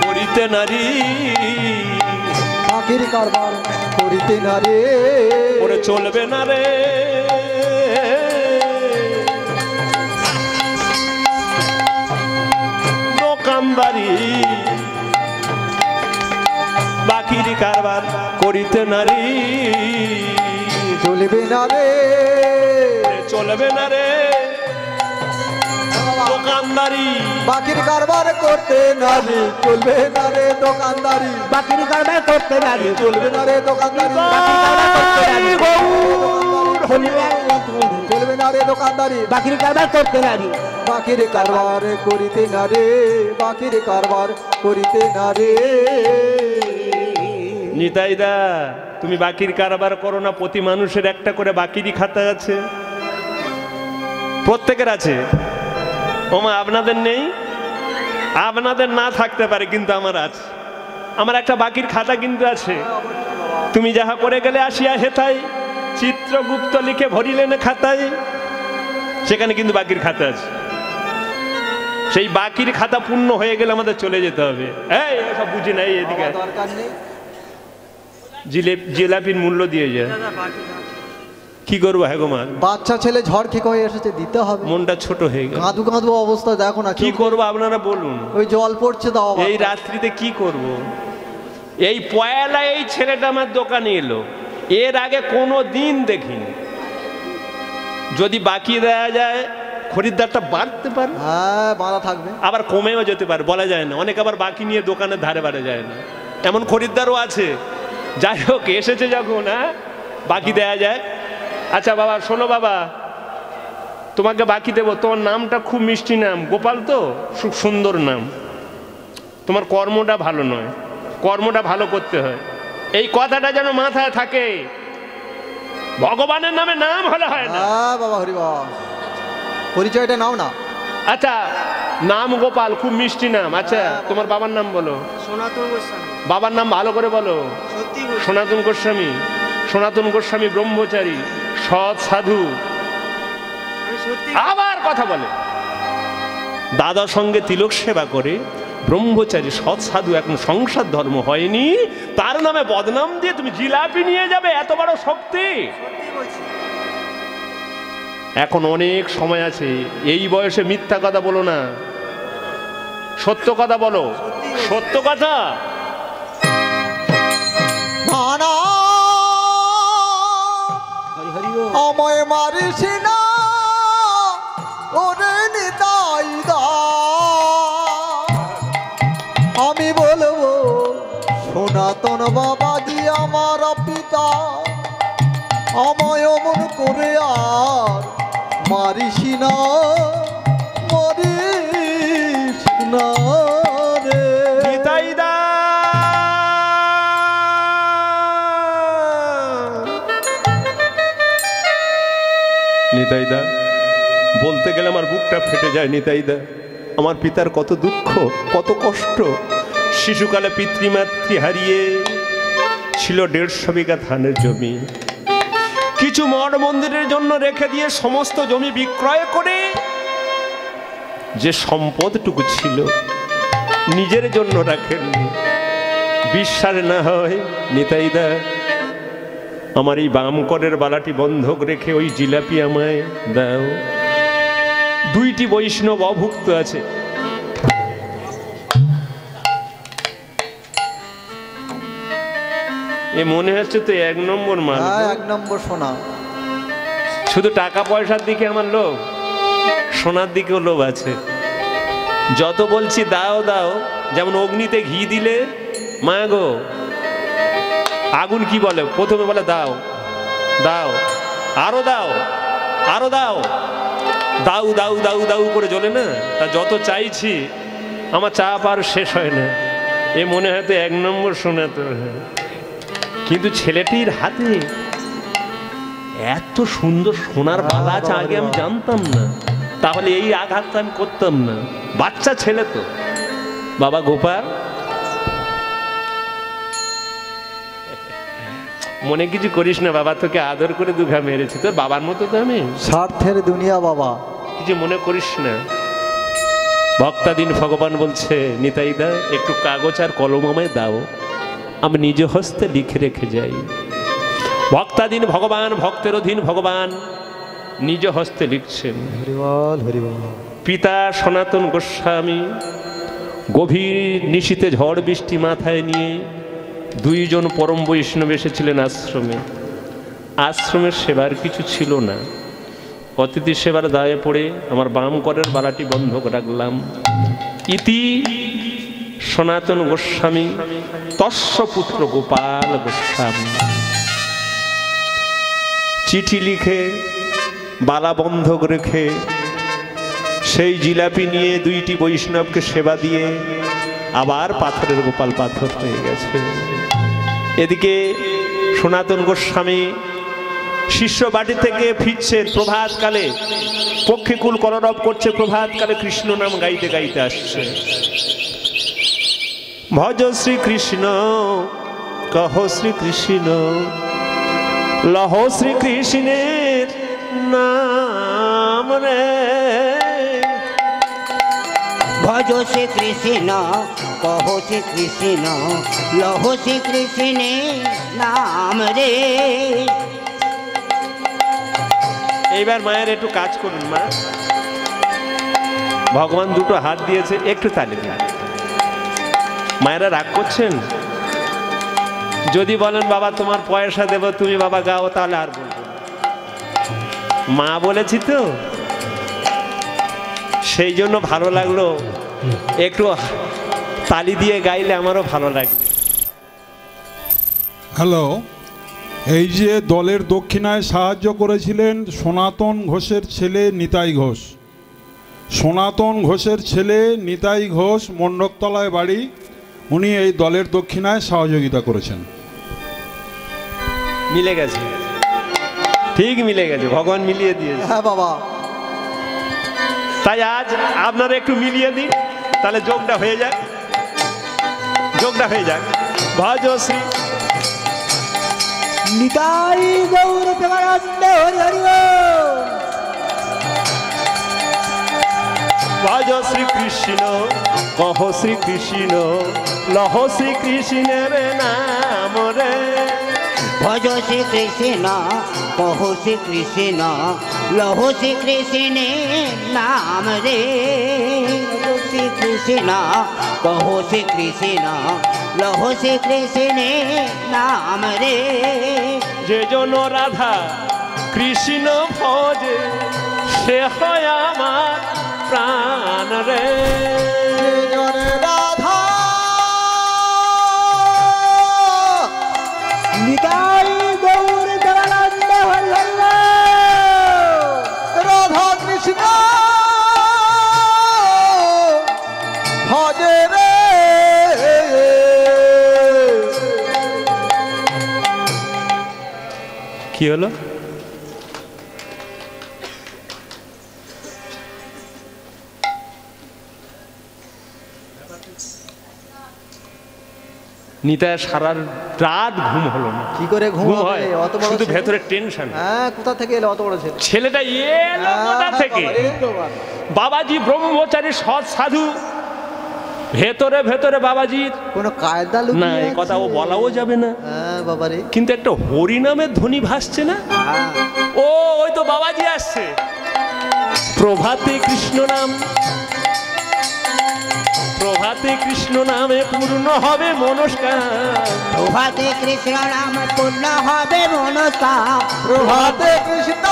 করিতে নারী, বাকির কারবার করিতে না রে। ওরে চলবে না রে। দোকানদারি বাকিরি কারবার করিতে নারী, চলবে না রে। চলবে না রে। দোকানদারি বাকির কারবার করতে না রে, চলবে না রে দোকানদারি। বাকির কারবার করতে পারি। চলবে না রে দোকানদারি। চলবে না রে দোকানদারি। বাকির কারবার করতে পারি। বাকির কারবার করিতে না রে, বাকির কারবার করিতে না রে। নিতাইদা তুমি বাকির কারবার করো না। প্রতি মানুষের একটা করে বাকিরই খাতা আছে, প্রত্যেকের আছে। ওমা আপনাদের নেই? আপনাদের না থাকতে পারে, কিন্তু আমার আছে। আমার একটা বাকির খাতা কিন্তু আছে। তুমি যাহা করে গেলে আসিয়া হেথায় চিত্রগুপ্ত লিখে ভরিলেন খাতায়, সেখানে কিন্তু বাকির খাতা আছে। সেই বাকির খাতা পূর্ণ হয়ে গেলে আমাদের চলে যেতে হবে। এই সব বুঝি নাই, এদিকে আয়। দরকার নেই। জিলাপির মূল্য দিয়ে যায়, দাদা বাকি দাও। কি করবো? হ্যাঁ গো মা, বাচ্চা ছেলে ঝড় খেয়ে হয়ে এসেছে, দিতে হবে। মনটা ছোট হয়ে গেল। কাঁদু কাঁদু অবস্থা দেখো না। কি করবো আপনারা বলুন? ওই জল পড়ছে, দাও এই রাত্রিতে কি করব? এই পয়লা এই ছেলেটা আমার দোকানে এলো, এর আগে কোনো দিন দেখিনি। যদি বাকি দেওয়া যায় খরিদ্দারটা বাড়তে পারে, হ্যাঁ বাঁধা থাকবে, আবার কমেও যেতে পারে, বলা যায় না। অনেক আবার বাকি নিয়ে দোকানের ধারে বাড়ে যায় না, এমন খরিদ্দারও আছে। যাই হোক, এসেছে যখন, হ্যাঁ বাকি দেওয়া যায়। আচ্ছা বাবা শোনো বাবা, তোমাকে বাকি দেবো। তোমার নামটা খুব মিষ্টি নাম, গোপাল তো খুব সুন্দর নাম। তোমার কর্মটা ভালো নয়, কর্মটা ভালো করতে হয়, এই কথাটা যেন মাথায় থাকে। ভগবানের নামে নাম হলে হয় না। হ্যাঁ বাবা হরিবল, পরিচয়টা নাও না। আচ্ছা নাম গোপাল, খুব মিষ্টি নাম। আচ্ছা তোমার বাবার নাম বলো। সনাতন গোস্বামী। বাবার নাম ভালো করে বলো। সত্যি গোস্বামী। সনাতন গোস্বামী। সনাতন গোস্বামী ব্রহ্মচারী, সৎ সাধু। আমি সত্যি আবার কথা বলে, দাদার সঙ্গে তিলক সেবা করে ব্রহ্মচারী সৎ সাধু, এখন সংসার ধর্ম হয়নি, তার নামে বদনাম দিয়ে তুমি জিলাপি নিয়ে যাবে? এত বড় শক্তি! সত্যি বলছি। এখন অনেক সময় আছে, এই বয়সে মিথ্যা কথা বলো না, সত্য কথা বলো। সত্য কথা। ভানা হরি হরি বল। আমায় মারিস না ওরে নিতাই দা, আমি বলবো সনাতন বাবাজি আমার পিতা, আমায় অমন করে আর মারিস না, মারিস না রে। নিতাই দা। নিতাইদা, বলতে গেলে আমার বুকটা ফেটে যায়। নিতাইদা, আমার পিতার কত দুঃখ, কত কষ্ট। শিশুকালে পিতৃমাতৃ হারিয়ে ছিল 150 বিঘা ধানের জমি, কিছু মঠ মন্দিরের জন্য রেখে দিয়ে সমস্ত জমি বিক্রয় করে যে সম্পদটুকু ছিল নিজের জন্য রাখেননি। বিশ্বাস না হয় নিতাইদা, আমার এই বাম করের বালাটি বন্ধক রেখে ওই জিলাপি আমায় দাও। 2টি বৈষ্ণব অভুক্ত আছে, এ মনে হচ্ছে তো 1 নম্বর মাল। হ্যাঁ 1 নম্বর সোনা। শুধু টাকা পয়সার দিকে আমার লোভ, সোনার দিকেও লোভ আছে। যত বলছি দাও দাও, যেমন অগ্নিতে ঘি দিলে মা গো, আগুন কি বলে? প্রথমে বলে দাও দাও, আরো দাও, আরো দাও, দাউ দাউ দাউ দাউ করে জ্বলে না। তা যত চাইছি আমার চাপ আর শেষ হয় না। এ মনে হয় তো 1 নম্বর সোনা তো। কিন্তু ছেলেটির হাতে এত সুন্দর সোনার বালা আছে, আগে আমি জানতাম না, তাহলে এই আঘাতটা আমি করতাম না। বাচ্চা ছেলে তো। বাবা গোপাল, মনে কিছু করিস না বাবা, তোকে আদর করে দুঘা মেরেছি, তোর বাবার মতো তো আমি। স্বার্থের দুনিয়া বাবা, কিছু মনে করিস না। ভক্তাদিন ভগবান বলছে, নিতাইদা একটু কাগজ আর কলম আমায় দাও, আমি নিজ হস্তে লিখে রেখে যাই। ভক্তাদিন ভগবান, ভক্তের অধীন ভগবান নিজ হস্তে লিখছেন। হরিবল হরিবল। পিতা সনাতন গোস্বামী গভীর নিশীতে ঝড় বৃষ্টি মাথায় নিয়ে 2 জন পরম বৈষ্ণব এসেছিলেন আশ্রমে। আশ্রমের সেবার কিছু ছিল না, অতিথি সেবার দায়ে পড়ে আমার বাম করের বালাটি বন্ধক রাখলাম। ইতি সনাতন গোস্বামী তস্য পুত্র গোপাল গোস্বামী। চিঠি লিখে বালা বন্ধক রেখে সেই জিলাপি নিয়ে 2টি বৈষ্ণবকে সেবা দিয়ে আবার পাথরের গোপাল পাথর হয়ে গেছে। এদিকে সনাতন গোস্বামী শিষ্য বাড়ি থেকে ফিরছে প্রভাতকালে, পক্ষীকুল কলরব করছে, প্রভাতকালে কৃষ্ণ নাম গাইতে গাইতে আসছে। ভজ শ্রীকৃষ্ণ কহ শ্রীকৃষ্ণ, লহ শ্রীকৃষ্ণের নাম রে। ভজ শ্রী কৃষ্ণ কহ শ্রী কৃষ্ণ, লহ শ্রী কৃষ্ণে নাম রে। এইবার মায়ের একটু কাজ করুন মা, ভগবান 2টো হাত দিয়েছে, একটু তালি দিন। মায়েরা রাগ করছেন? যদি বলেন বাবা তোমার পয়সা দেব, তুমি বাবা গাও, তাহলে আর বলবো না। মা বলেছি তো, সেই জন্য ভালো লাগলো, একটু তালি দিয়ে গাইলে আমারও ভালো লাগবে। হ্যালো, এই যে দলের দক্ষিণায় সাহায্য করেছিলেন সনাতন ঘোষের ছেলে নিতাই ঘোষ। সনাতন ঘোষের ছেলে নিতাই ঘোষ মণ্ডকতলায় বাড়ি, উনি এই দলের দক্ষিণায় সহযোগিতা করেছেন। মিলে গেছে, ঠিক মিলে গেছে, ভগবান মিলিয়ে দিয়েছে। হ্যাঁ বাবা, তাই আজ আপনারা একটু মিলিয়ে দিন, তাহলে যোগটা হয়ে যাক, যোগটা হয়ে যাক। ভজশ্রী নিতাই গৌর প্রেমানন্দে হরি হরি বল। ভজ শ্রীকৃষ্ণ, কহ শ্রীকৃষ্ণ, লহ শ্রীকৃষ্ণের নাম রে। ভজ শ্রী কৃষ্ণ, কহ শ্রী কৃষ্ণ, লহ শ্রী কৃষ্ণের নাম রে। ভজ শ্রী কৃষ্ণ, কহ শ্রী কৃষ্ণ, লহ শ্রী কৃষ্ণের নাম রে। যে জন রাধা কৃষ্ণ ভজে, সে হয় আমার প্রাণ রে। জনে রাধা নিতাই গৌর প্রেমানন্দে হরি হরি বল। রাধা কৃষ্ণ ভজে রে। কি হলো? নিতায় সারা রাত ঘুম হলো না। কি করে ঘুম ঘুম হবে? হয়, অত বড় শুধু ছেলে? ভেতরে টেনশন। হ্যাঁ, কোথা থেকে এলো অত বড় ছেলে? ছেলেটা এলো কোথা থেকে? এই তো বাবা। বাবাজি ব্রহ্মচারী সৎ সাধু, ভেতরে ভেতরে বাবাজির কোনো কায়দা না, লুকিয়ে এই কথা ও আছে? বলাও যাবে না, হ্যাঁ বাবা রে। কিন্তু একটা হরিনামের ধ্বনি ভাসছে না। হ্যাঁ, ও ওই তো বাবাজি আসছে। প্রভাতে কৃষ্ণ নাম, প্রভাতে কৃষ্ণ নামে পূর্ণ হবে মনস্কার। প্রভাতে কৃষ্ণ নাম পূর্ণ হবে মনস্কাম। প্রভাতে কৃষ্ণ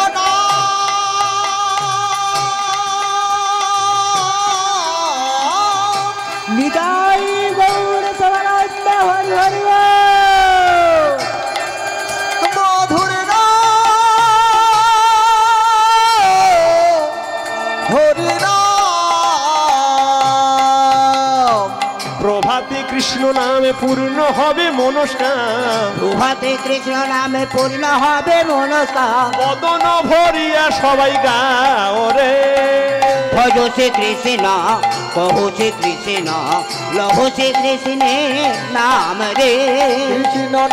নিতাই গৌর প্রেমানন্দে হরি হরি বল। মধুর হরি নাম। প্রভাতে কৃষ্ণ নামে পূর্ণ হবে মনস্কার। প্রভাতে কৃষ্ণ নামে পূর্ণ হবে মনস্কাম। বদন ভরিয়া সবাই গাও রে। ভজ শ্রী কৃষ্ণ, কহ শ্রী কৃষ্ণ, লহ শ্রী কৃষ্ণের নাম রে। কৃষ্ণ নাম।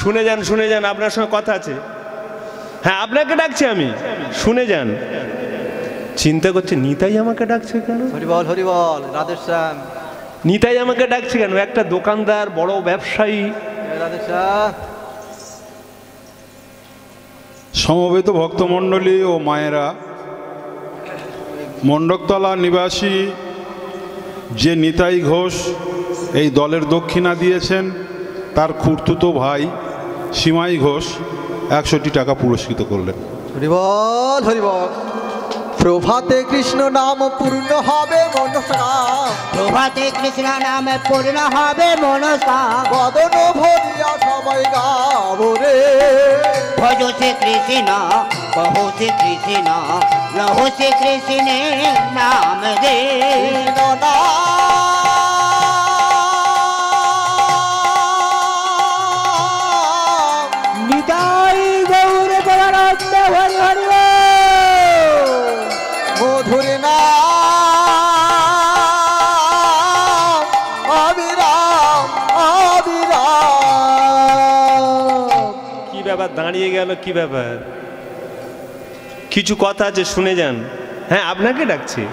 শুনে যান, শুনে যান, আপনার সঙ্গে কথা আছে। হ্যাঁ, আপনাকে ডাকছি আমি, শুনে যান। চিন্তা করছে নিতাই আমাকে ডাকছে কেন? হরি বল, হরি বল, রাধেশ্যাম, নিতাই আমাকে ডাকছে কেন? একটা দোকানদার, বড় ব্যবসায়ী, রাধেশ্যাম। সমবেত ভক্তমণ্ডলী ও মায়েরা, মণ্ডকতলা নিবাসী যে নিতাই ঘোষ এই দলের দক্ষিণা দিয়েছেন, তার খুড়তুতো ভাই সীমাই ঘোষ 100টি টাকা পুরস্কৃত করলেন। হরি বল, হরি বল। প্রভাতে কৃষ্ণ নাম পূর্ণ হবে মনস্কাম। প্রভাতে কৃষ্ণ নামে পূর্ণ হবে মনস্কাম। বদন ভরিয়া সবাই গাবো রে। ভজ শ্রী কৃষ্ণ, কহ শ্রী কৃষ্ণ, লহ শ্রী কৃষ্ণের নাম রে। কৃষ্ণ নাম। নিতাই গৌর প্রেমানন্দে হরি হরি বল। মধুর নাম। অবিরাম, অবিরাম। কি ব্যাপার দাঁড়িয়ে গেল? কি ব্যাপার? কিছু কথা আছে, শুনে যান। হ্যাঁ, আপনাকে ডাকছি,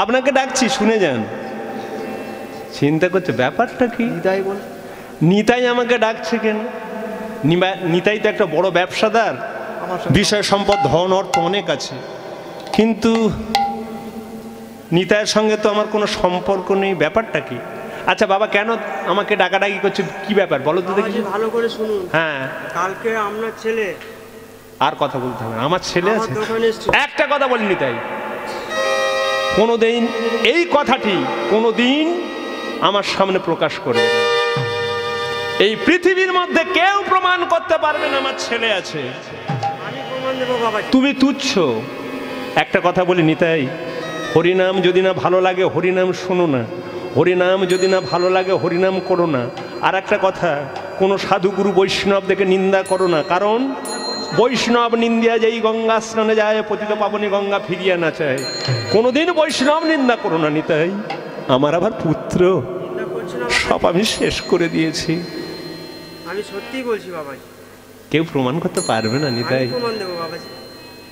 আপনাকে ডাকছি, শুনে যান। চিন্তা করছে ব্যাপারটা কি? নিতাই বল। নিতাই আমাকে ডাকছে কেন? নিতাই তো একটা বড় ব্যবসাদার, আমার সঙ্গে বিষয় সম্পদ, ধন অর্থ অনেক আছে, কিন্তু নিতাইয়ের সঙ্গে তো আমার কোনো সম্পর্ক নেই, ব্যাপারটা কি? আচ্ছা বাবা, কেন আমাকে ডাকাডাকি করছে, কি ব্যাপার বলো তো দেখি। বাবাজি ভালো করে শুনুন। হ্যাঁ, কালকে আপনার ছেলে আর কথা বলতে হবে না, আমার ছেলে আমার আছে। দোকানে এসেছিল। একটা কথা বলিনি তাই, কোনোদিন এই কথাটি কোনোদিন আমার সামনে প্রকাশ করবে না। এই পৃথিবীর মধ্যে কেউ প্রমাণ করতে পারবে না আমার ছেলে আছে। আমি প্রমাণ দেবো বাবাজি। তুমি তুচ্ছ। একটা কথা বলি নিতাই, হরিনাম যদি না ভালো লাগে হরিনাম শোনো না, হরিনাম যদি না ভালো লাগে হরিনাম করো না। আর একটা কথা, কোনো সাধুগুরু বৈষ্ণব দেখে নিন্দা করো না, কারণ বৈষ্ণব নিন্দিয়া যেই গঙ্গা স্নানে যায় পতিত পাবনী গঙ্গা ফিরিয়া না চায়। কোনোদিন বৈষ্ণব নিন্দা করো না নিতাই। আমার আবার পুত্র, চিন্তা করছেন সব আমি শেষ করে দিয়েছি। আমি সত্যিই বলছি বাবাজি। কেউ প্রমাণ করতে পারবে না আমি নিতাই। প্রমাণ দেবো বাবাজি।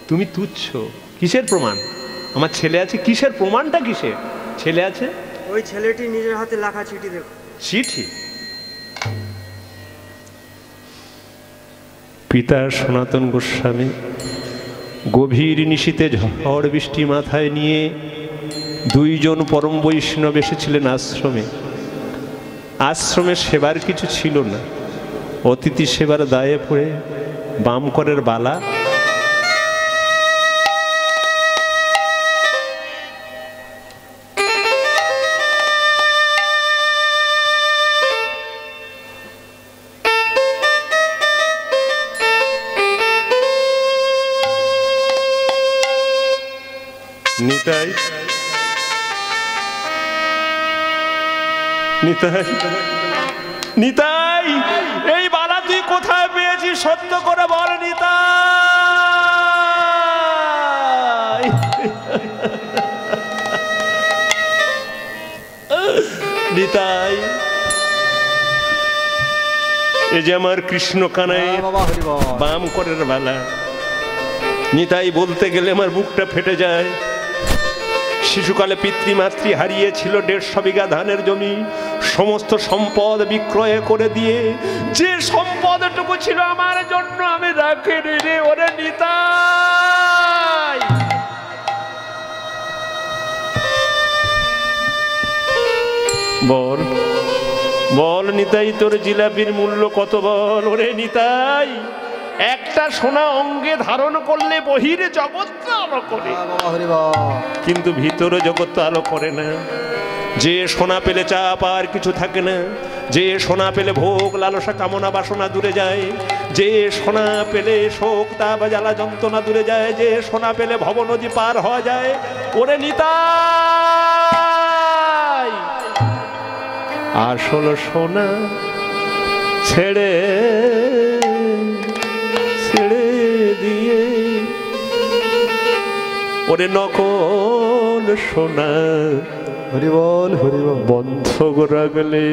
তুমি তুচ্ছ। কিসের প্রমাণ? আমার ছেলে আছে, কিসের প্রমাণটা কিসের? ছেলে আছে, ওই ছেলেটি নিজের হাতে লেখা চিঠি দেখো। চিঠি। পিতা সনাতন গোস্বামী গভীর নিশীতে ঝড় বৃষ্টি মাথায় নিয়ে দুইজন পরম বৈষ্ণব এসেছিলেন আশ্রমে। আশ্রমে সেবার কিছু ছিল না, অতিথি সেবার দায়ে পড়ে বামকরের বালা নিতাই নিতাই নিতাই, এই বালা তুই কোথায় পেয়েছিস? সত্য করে বল নিতাই। নিতাই, এই যে আমার কৃষ্ণ কানাই বাবা হরি বল। বাম করের বালা। নিতাই, বলতে গেলে আমার বুকটা ফেটে যায়। শিশুকালে পিতৃমাতৃ হারিয়েছিল 150 বিঘা ধানের জমি, সমস্ত সম্পদ বিক্রয় করে দিয়ে যে সম্পদটুকু ছিল আমার জন্য আমি রাখিনি রে ওরে নিতাই। বল বল নিতাই, তোর জিলাপির মূল্য কত বল ওরে নিতাই। একটা সোনা অঙ্গে ধারণ করলে বহির জগৎ আলো করে, বাবা হরি বল। কিন্তু ভিতরে জগৎ তো আলো করে না। যে সোনা পেলে চাপ আর কিছু থাকে না, যে সোনা পেলে ভোগ লালসা কামনা বাসনা দূরে যায়, যে সোনা পেলে শোক তাপ জ্বালা যন্ত্রণা দূরে যায়, যে সোনা পেলে ভব নদী পার হওয়া যায় ওরে নিতাই। আসল সোনা ছেড়ে ছেড়ে দিয়ে ওরে নকল সোনা হরি বল হরি বল। বন্ধ রাখলে।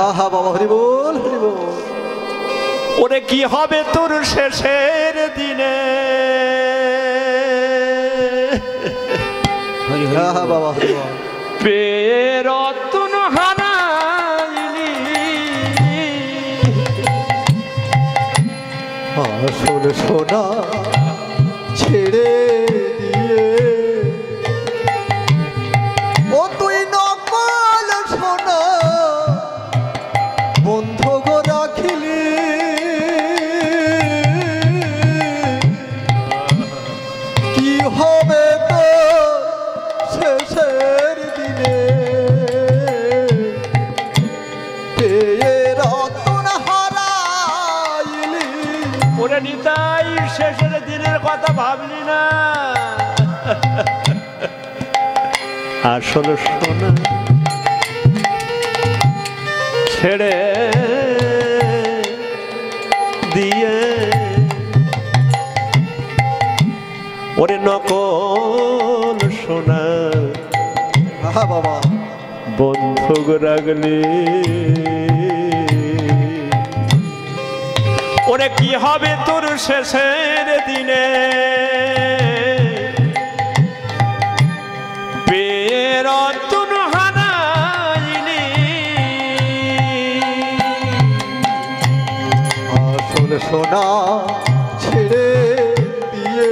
আহা বাবা হরি বল হরি বল। ওরে কি হবে তোর শেষের দিনে? আহা বাবা হরি বল। পেয়ে রতন হারাইলি, আসল সোনা ছেড়ে দিয়ে ও তুই নকল সোনা বন্ধ গো রাখিলি। কি হবে তো শেষের দিনে? পেয়ে রতন হারাইলি। ওরে নিতাই, শেষের দিনের কথা ভাবলি না। আসল সোনা ছেড়ে দিয়ে ওরে নকল সোনা আহা বাবা বন্ধক রাখলে। ওরে কি হবে তোর শেষের দিনে? পেয়ে রতন হারাইলি, আসল সোনা ছেড়ে দিয়ে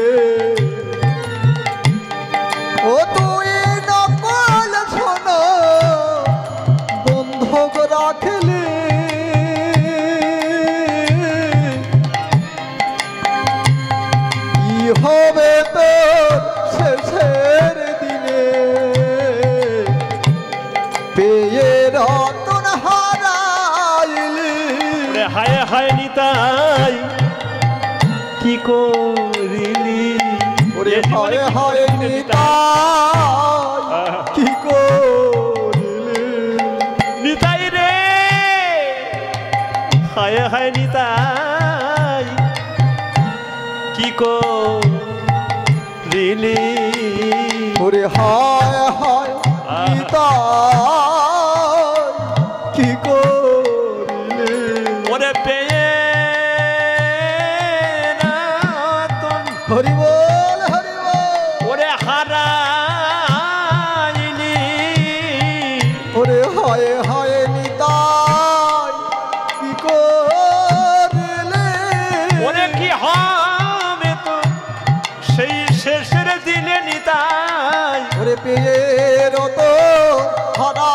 পেয়ে রতন হারাইলি। ওরে হায় হায় নিতাই কি করিলি। ওরে হায় হায় নিতাই কি করিলি। নিতাই রে হায় হায় নিতাই কি করিলি। ওরে হায় হায় নিতাই কি করিলি। ওরে পেয়ে রতন হরি বল হরি বল। ওরে হারাইলি। ওরে হায় হায় নিতাই কি করিলি। ওরে কি হবে তো সেই শেষের দিনে নিতাই। ওরে পেয়ে রত হারা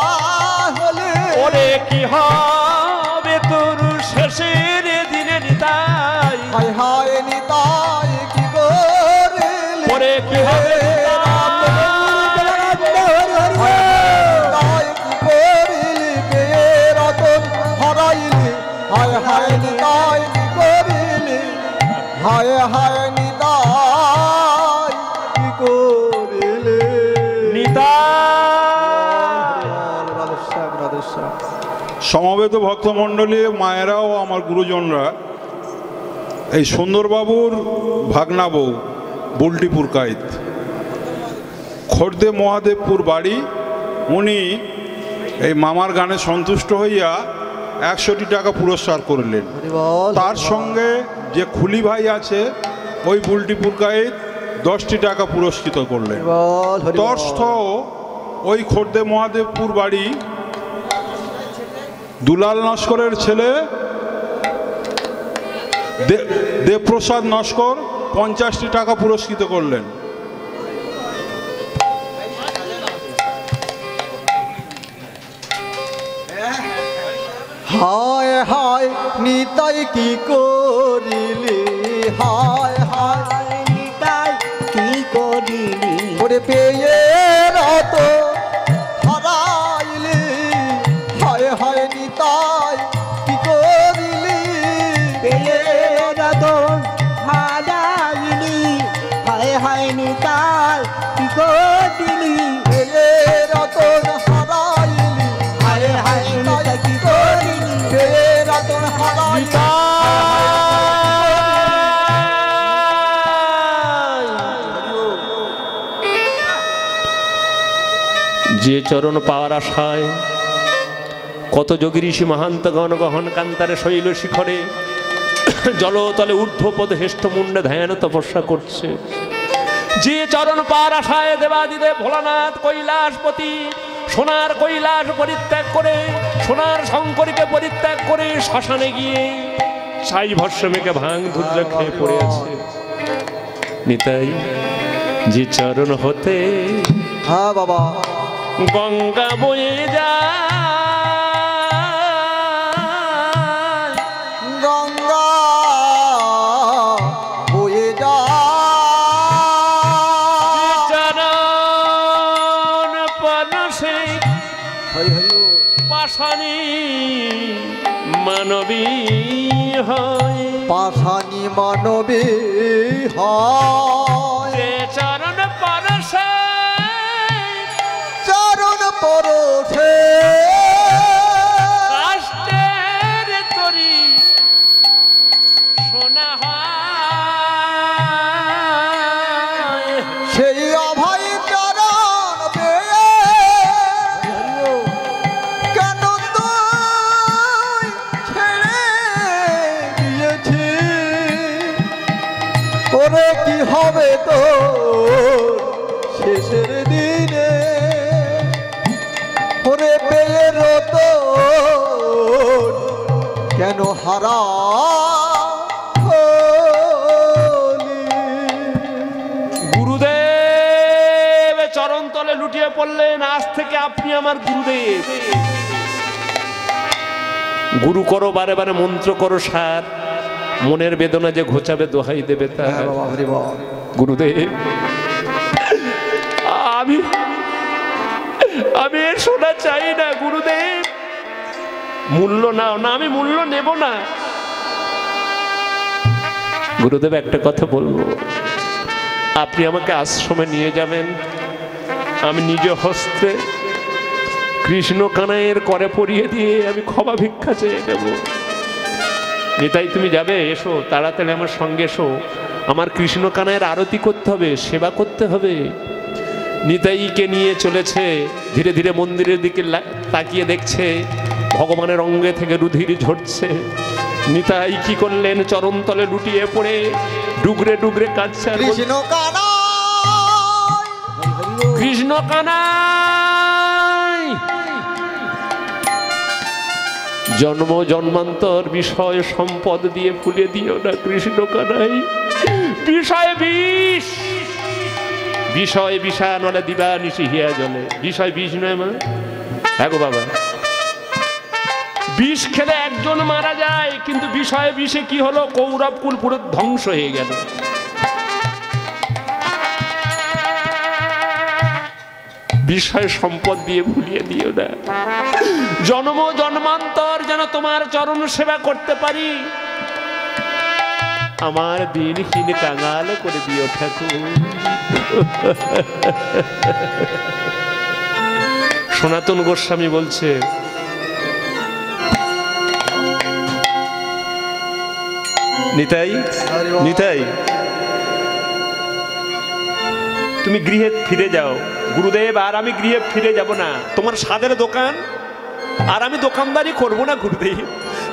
হলে। ওরে কি হবে তোর শেষের দিনে নিতাই। হায় হায় নিতাই কি করিলি। ওরে কি হবে নিতাই কি করিলি। পেয়ে রতন হারাইলি। হায় হায় নিতাই কি করিলি। হায় হায় নিতাই কি করিলি। নিতাই। রাধেশ্যাম রাধেশ্যাম। সমবেত ভক্তমণ্ডলী, মায়েরা ও আমার গুরুজনরা, এই সুন্দরবাবুর ভাগনা বউ বুলটিপুর কাইত, খর্দে মহাদেবপুর বাড়ি। উনি এই মামার গানে সন্তুষ্ট হইয়া 100টি টাকা পুরস্কার করলেন। হরি বল। তার সঙ্গে যে খুলি ভাই আছে ওই বুলটিপুর কাইত 10টি টাকা পুরস্কৃত করলেন। হরি বল হরি বল। তর্স্থ ওই খর্দে মহাদেবপুর বাড়ি দুলাল নস্করের ছেলে দেবপ্রসাদ নস্কর 50টি টাকা পুরস্কৃত করলেন। হায় হায় নিতাই কি করিলি। হায় হায় নিতাই কি করিলি। ওরে পেয়ে রত হারাইলি। হায় হায় নিতাই কি করিলি। পেয়ে রতন হারাইলি। হায় হায় নিতাই কি করিলি। পেয়ে রতন হারাইলি। হায় হায় নিতাই কি করিলি। পেয়ে রতন হারাইলি। যে চরণ পাওয়ার আশায় কত যোগী ঋষি মহান্তগণ গহন কান্তারে শৈল শিখরে জলতলে ঊর্ধ্বপদ হেষ্ট মুন্ডে ধ্যান তপস্যা করছে। যে চরণ পাওয়ার আশায় দেবাদিদেব ভোলানাথ কৈলাসপতি সোনার কৈলাস পরিত্যাগ করে, সোনার শঙ্করীকে পরিত্যাগ করে শ্মশানে গিয়ে ছাই ভস্য মেঘে ভাঙ ধুদ্র খেয়ে পড়ে আছে। নিতাই যে চরণ হতে হ্যাঁ বাবা। গঙ্গা বয়ে যায়, গঙ্গা বয়ে যে চরণ পরশে পাশানি মানবী হয়। পাশানি মানবী হয়। যে চরণ পরশে চরণ পরশে কাষ্টের তরি সোনা হয়। সেই অভয় চরণ পেয়ে কেন তুই ছেড়ে দিয়েছি। ওরে কি হবে তো শেষের দিনে। ওরে পেয়ে রতো কেন হারা হলি। গুরুদেব চরণ তলে লুটিয়ে পড়লেন, আজ থেকে আপনি আমার গুরুদেব। গুরু করো বারে বারে মন্ত্র করো সার, মনের বেদনা যে ঘোচাবে দোহাই দেবে তার। হ্যাঁ বাবা হরি বল। গুরুদেব আমি আমি এর সোনা চাই না গুরুদেব। মূল্য নাও না, আমি মূল্য নেব না। গুরুদেব একটা কথা বলবো, আপনি আমাকে আশ্রমে নিয়ে যাবেন, আমি নিজ হস্তে কৃষ্ণ কানাইয়ের করে পরিয়ে দিয়ে আমি ক্ষমা ভিক্ষা চেয়ে নেব। নিতাই তুমি যাবে? এসো তাড়াতাড়ি আমার সঙ্গে এসো, আমার কৃষ্ণ কানাইয়ের আরতি করতে হবে, সেবা করতে হবে। নিতাইকে নিয়ে চলেছে, ধীরে ধীরে মন্দিরের দিকে তাকিয়ে দেখছে ভগবানের অঙ্গে থেকে রুধির ঝরছে। নিতাই কি করলেন? চরণতলে লুটিয়ে পড়ে ডুগরে ডুগরে কাঁদছে। কৃষ্ণ কানাই, কৃষ্ণ কানাই, জন্ম জন্মান্তর বিষয় সম্পদ দিয়ে ফুলে দিও না কৃষ্ণ কানাই। বিষয় বিষ, বিষয় বিষা নলে দিবা নিশি হিয়া জলে। বিষয় বিষ নয় মা? হ্যাঁ গো বাবা, বিষ খেলে একজন মারা যায়, কিন্তু বিষয়ে বিষে কি হলো? কৌরব কুল পুরো ধ্বংস হয়ে গেল। বিষয় সম্পদ দিয়ে ভুলিয়ে দিও না। জন্ম জন্মান্তর যেন তোমার চরণ সেবা করতে পারি। আমার দিনহীন কাঙাল করে দিও ঠাকুর। সনাতন গোস্বামী বলছে, নিতাই নিতাই তুমি গৃহে ফিরে যাও। গুরুদেব, আর আমি গৃহে ফিরে যাব না। তোমার স্বাদের দোকান, আর আমি দোকানদারি করব না গুরুদেব।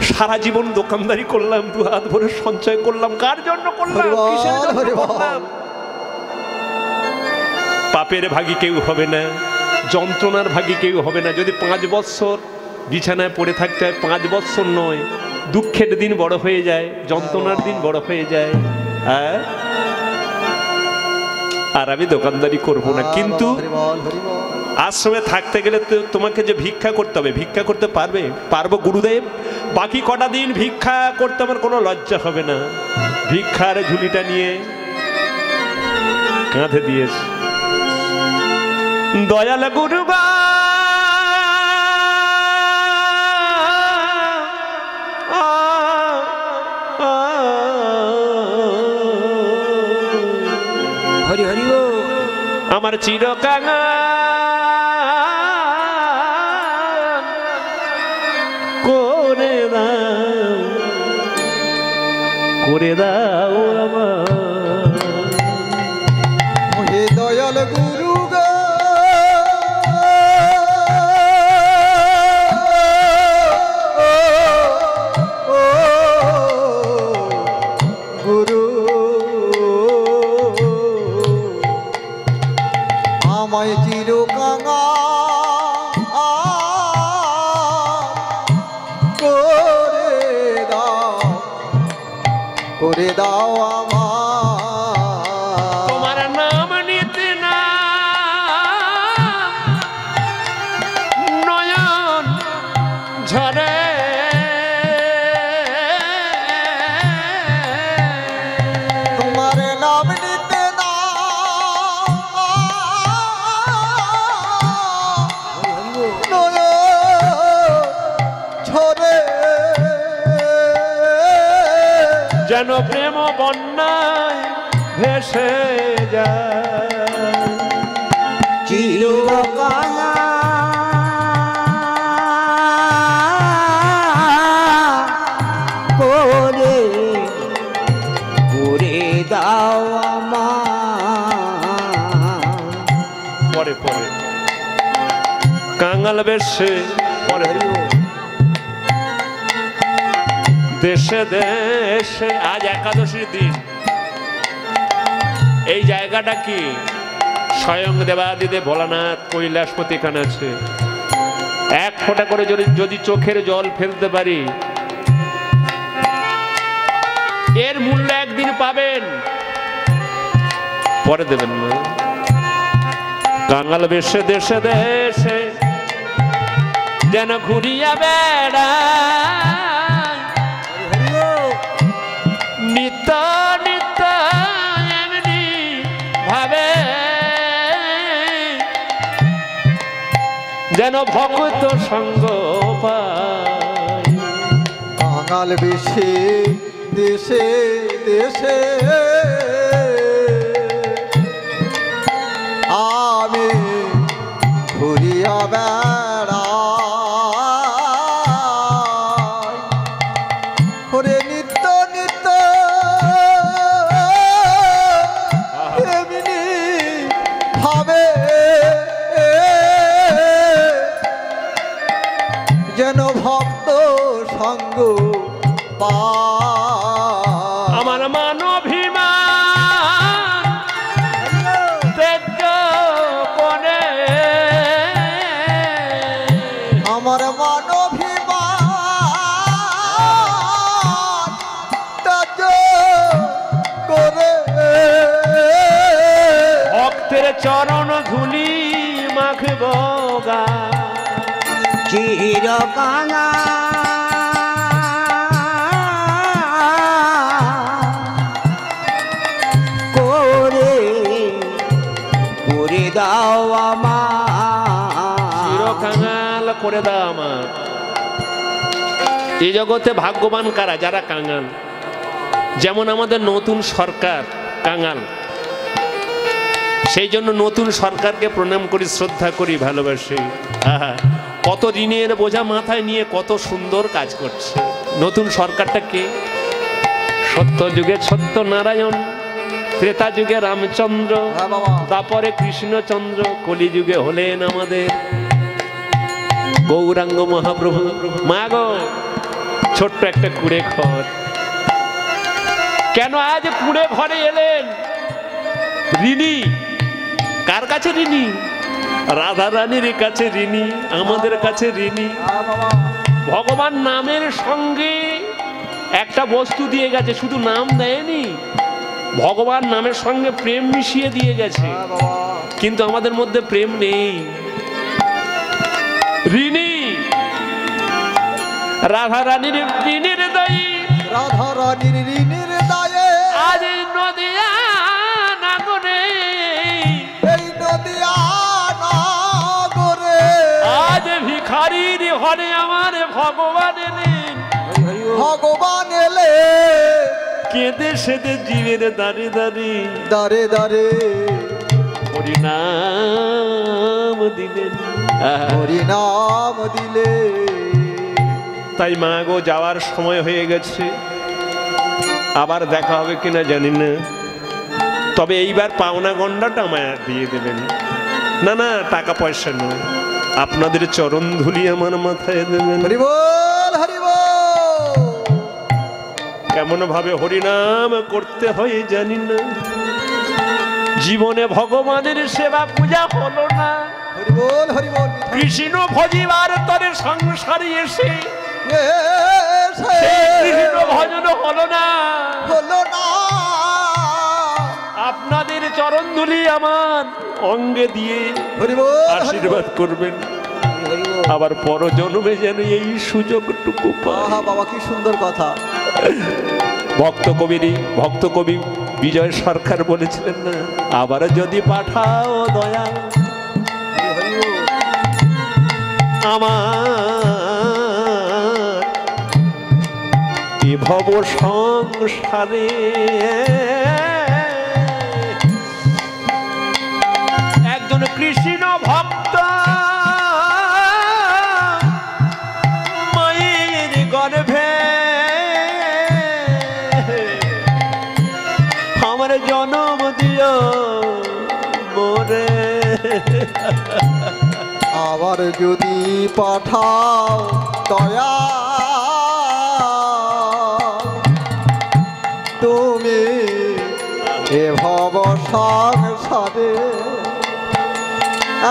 সারা জীবন দোকানদারি করলাম, দু হাত ভরে সঞ্চয় করলাম, কার জন্য করলাম? কিসের জন্য করলাম? পাপের ভাগী কেউ হবে না, যন্ত্রণার ভাগী কেউ হবে না। যদি 5 বৎসর বিছানায় পড়ে থাকতে হয়, 5 বৎসর নয়, দুঃখের দিন বড় হয়ে যায়, যন্ত্রণার দিন বড় হয়ে যায়। আর আমি দোকানদারি করব না। কিন্তু আশ্রমে থাকতে গেলে তো তোমাকে যে ভিক্ষা করতে হবে, ভিক্ষা করতে পারবে? পারবো গুরুদেব। বাকি কটা দিন ভিক্ষা করতে আমার কোনো লজ্জা হবে না। ভিক্ষার ঝুলিটা নিয়ে কাঁধে দিয়েছে। দয়াল গুরু গো, হরি হরি ও আমার চিরকাঙাল করে দাও, করে দাও আমার। হে দয়াল গুরু গো, গুরু আমায় চিরকাঙাল করে দাও আমার। তোমার নাম নিতে না নয়ন ঝরে, তোমার নাম নিতে না ঝরে, যেন প্রেম বন্যায় ভেসে যায়। চিরকাঙাল করে করে দাও আমার। পরে পরে কাঙাল বেশে পরে দেশে দেশে। আজ একাদশীর দিন। এই জায়গাটা কি? স্বয়ং দেবাদিদেব ভোলানাথ কৈলাসপতি এখানে আছে। 1 ফোঁটা করে যদি চোখের জল ফেলতে পারি, এর মূল্য একদিন পাবেন, পরে দেবেন না। কাঙাল বেশে দেশে দেশে যেন ঘুরিয়া বেড়া, নিত্য নিত্য এমনি ভাবে যেন ভক্ত সঙ্গ পায়। কাঙাল বেশে দেশে দেশে আমি ঘুরিয়া বেড়াই, ওরে নিত্য নিত্য এমনি ভাবে যেন ভক্ত সঙ্গ পায়। আমার মানভিমান ত্যাজ্য করে, আমার মানভিমান ত্যাজ্য করে ভক্তের চরণ ধুলি মাখব গা। চিরকাঙা করে করে দাও আমার, চিরকাঙাল করে দাও আমার। এই জগতে ভাগ্যবান কারা? যারা কাঙাল। যেমন আমাদের নতুন সরকার কাঙাল, সেই জন্য নতুন সরকারকে প্রণাম করি, শ্রদ্ধা করি, ভালোবাসি। আহা, কত ঋণের বোঝা মাথায় নিয়ে কত সুন্দর কাজ করছে। নতুন সরকারটা কে? সত্য যুগে সত্যনারায়ণ, ত্রেতা যুগে রামচন্দ্র, হ্যাঁ বাবা। তারপরে কৃষ্ণচন্দ্র, কলিযুগে হলেন আমাদের গৌরাঙ্গ মহাপ্রভু। মা গো, ছোট্ট একটা কুড়ে ঘর, কেন আজ কুড়ে ঘরে এলেন? ঋণী কার কাছে? ঋণী রাধা রানীর কাছে ঋণী, আমাদের কাছে ঋণী। ভগবান নামের সঙ্গে একটা বস্তু দিয়ে গেছে, শুধু নাম দেয়নি, ভগবান নামের সঙ্গে প্রেম মিশিয়ে দিয়ে গেছে, কিন্তু আমাদের মধ্যে প্রেম নেই। ঋণী রাধা রানীর ঋণীর দায়ী, রাধা রানীর ঋণের দায়ে আজ নদিয়া নাগরে, এই নদিয়া নাগরে আজ ভিখারির ঘরে আমার ভগবান এলেন। ভগবান এলে কেঁদে সেদে জীবের দাঁড়ে দাঁড়ে দারে দারে হরিনাম দিলেন। হরি নাম দিলে। তাই মা গো, যাওয়ার সময় হয়ে গেছে, আবার দেখা হবে কিনা জানি না, তবে এইবার পাওনা গন্ডাটা আমায় দিয়ে দেবেন। না না, টাকা পয়সা নয়, আপনাদের চরণ ধুলি আমার মাথায় দেবেন। হরি বল হরি বল। কেমন ভাবে হরিনাম করতে হয় জানি না, জীবনে ভগবানের সেবা পূজা হলো না। হরি বল হরি বল। কৃষ্ণ ভজিবার তরে সংসারে এসে এসে কৃষ্ণ ভজন হলো না। হলো না। আপনাদের চরণ ধুলি আমার অঙ্গে দিয়ে হরি বল হরি বল। আশীর্বাদ করবেন, আবার পরজন্মে যেন এই সুযোগটুকু পাই। আহা বাবা, কি সুন্দর কথা। ভক্ত কবি বিজয় সরকার বলেছিলেন না, আবার যদি পাঠাও দয়া হরি বল। আমার এ ভব সংসারে একজন কৃষ্ণ ভক্ত মায়ের গর্ভে আমার জন্ম দিও মোরে। আবার যদি পাঠাও দয়া তুমি এ ভব সংসারে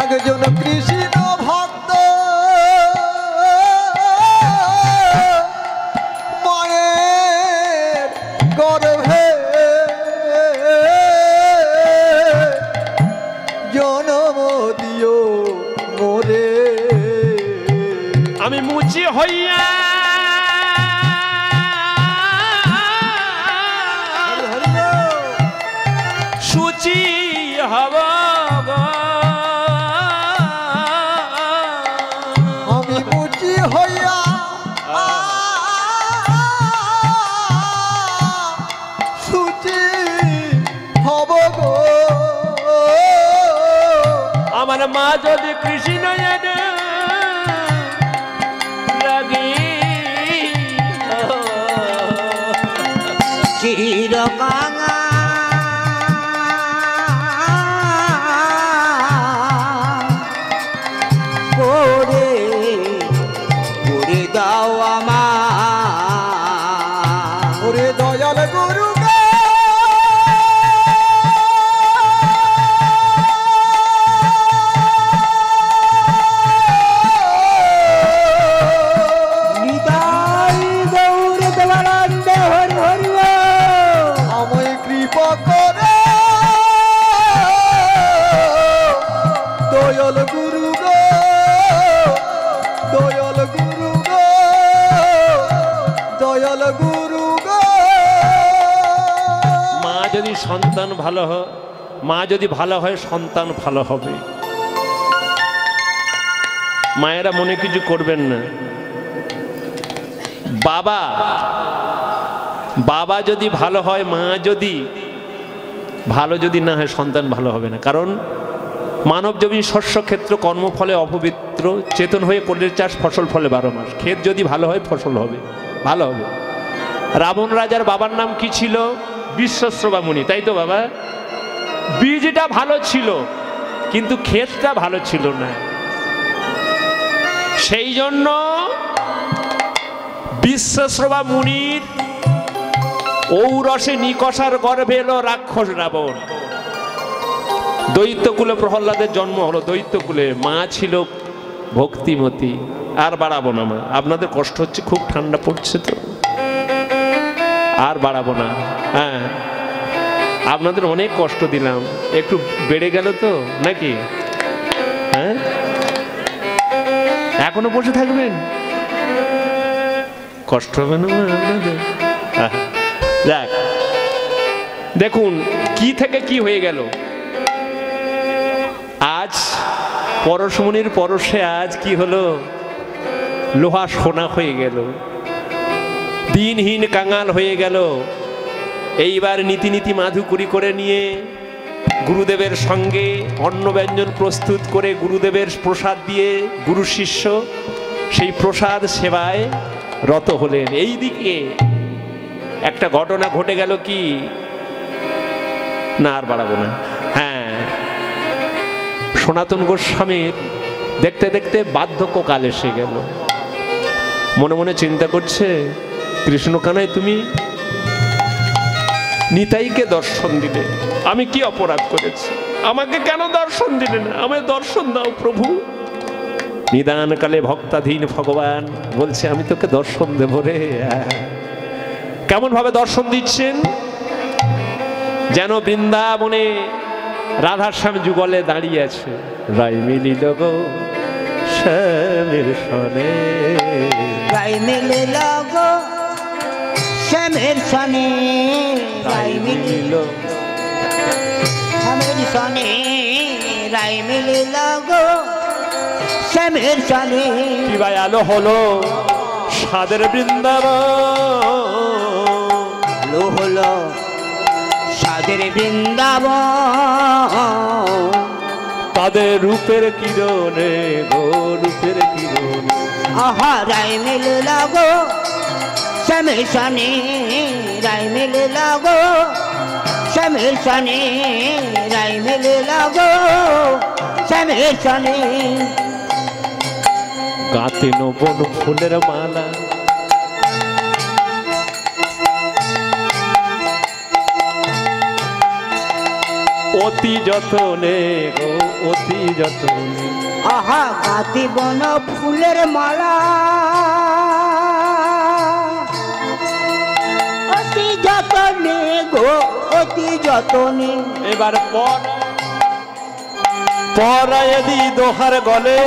একজন কৃষ্ণ ভক্ত মায়ের গর্ভে জন্ম দিও মোরে। আমি মুচি হইয়া সুচি হব গো, হইয়া সুচি হব গো। আমার মা যদি কৃষ্ণ চিরকাঙা করে করে দাও আমার ওরে দয়াল গুরু নিতাই গৌর দেবানন্দ হরি হরি আমায় কৃপা করে দয়াল গুরু গো, দয়াল গুরু গো, দয়াল গুরু গো। মা যদি সন্তান ভালো হয়, মা যদি ভালো হয় সন্তান ভালো হবে। মায়েরা মনে কিছু করবেন না। বাবা বাবা যদি ভালো হয়, মা যদি ভালো যদি না হয়, সন্তান ভালো হবে না। কারণ মানব জমিন শস্য ক্ষেত্র কর্মফলে অপবিত্র, চেতন হয়ে করলের চাষ ফসল ফলে 12 মাস। ক্ষেত যদি ভালো হয় ফসল হবে, ভালো হবে। রাবণ রাজার বাবার নাম কি ছিল? বিশ্বশ্রবা মুনি, তাই তো বাবা? বীজটা ভালো ছিল কিন্তু ক্ষেতটা ভালো ছিল না। সেই জন্য বিশ্বশ্রবা মুনির ঔরসে নিকষার গর্ভে এলো রাক্ষস রাবণ। দৈত্যকুলে প্রহ্লাদের জন্ম হলো। দৈত্যকুলে মা ছিল ভক্তিমতী। আর বাড়াবো না মা, আপনাদের কষ্ট হচ্ছে, খুব ঠান্ডা পড়ছে তো, আর বাড়াবো না। হ্যাঁ, আপনাদের অনেক কষ্ট দিলাম, একটু বেড়ে গেল তো নাকি? হ্যাঁ, এখনো বসে থাকবেন? কষ্ট হবে না আপনাদের? যাক, দেখুন কি থেকে কি হয়ে গেল। আজ পরশমণির পরশে আজ কি হলো? লোহা সোনা হয়ে গেল, দিনহীন কাঙাল হয়ে গেল। এইবার নীতি নীতি মাধুকরী করে নিয়ে গুরুদেবের সঙ্গে অন্ন ব্যঞ্জন প্রস্তুত করে গুরুদেবের প্রসাদ দিয়ে গুরু শিষ্য সেই প্রসাদ সেবায় রত হলেন। এই দিকে একটা ঘটনা ঘটে গেল কি না, আর বাড়াবো না। হ্যাঁ, সনাতন গোস্বামীর দেখতে দেখতে বার্ধক্যকাল এসে গেল। মনে মনে চিন্তা করছে, কৃষ্ণ কানাই তুমি নিতাইকে দর্শন দিলে, আমি কি অপরাধ করেছি? আমাকে কেন দর্শন দিলে না? আমায় দর্শন দাও প্রভু। নিদানকালে ভক্তাধীন ভগবান বলছে, আমি তোকে দর্শন দেব রে। কেমন ভাবে দর্শন দিচ্ছেন? যেন বৃন্দাবনে রাধার স্বামী যুগলে দাঁড়িয়ে আছে। রাই মিলিল গো শ্যামের সনে, রাই মিলিল গো শ্যামের সনে, রাই মিলিল শ্যামের সনে, রাই মিলিল গো শ্যামের সনে। কি ভাই আলো হলো সাদের বৃন্দাবন, আলো হলো সাদের বৃন্দাবন। তাদের রূপের কিরণে গো, রূপের কিরণে। আহা রাই মিলিল গো শ্যামের সনে, রাই মিলিল গো শ্যামের সনে, রাই মিলিল গো শ্যামের সনে। গাতে নবন ফুলের মালা, অতি যতনে গো, অতি যতনে। আহা গাতি বন ফুলের মালা, অতি যতনে গো, অতি যতনে। এবার পরায় দি দোহার গলে,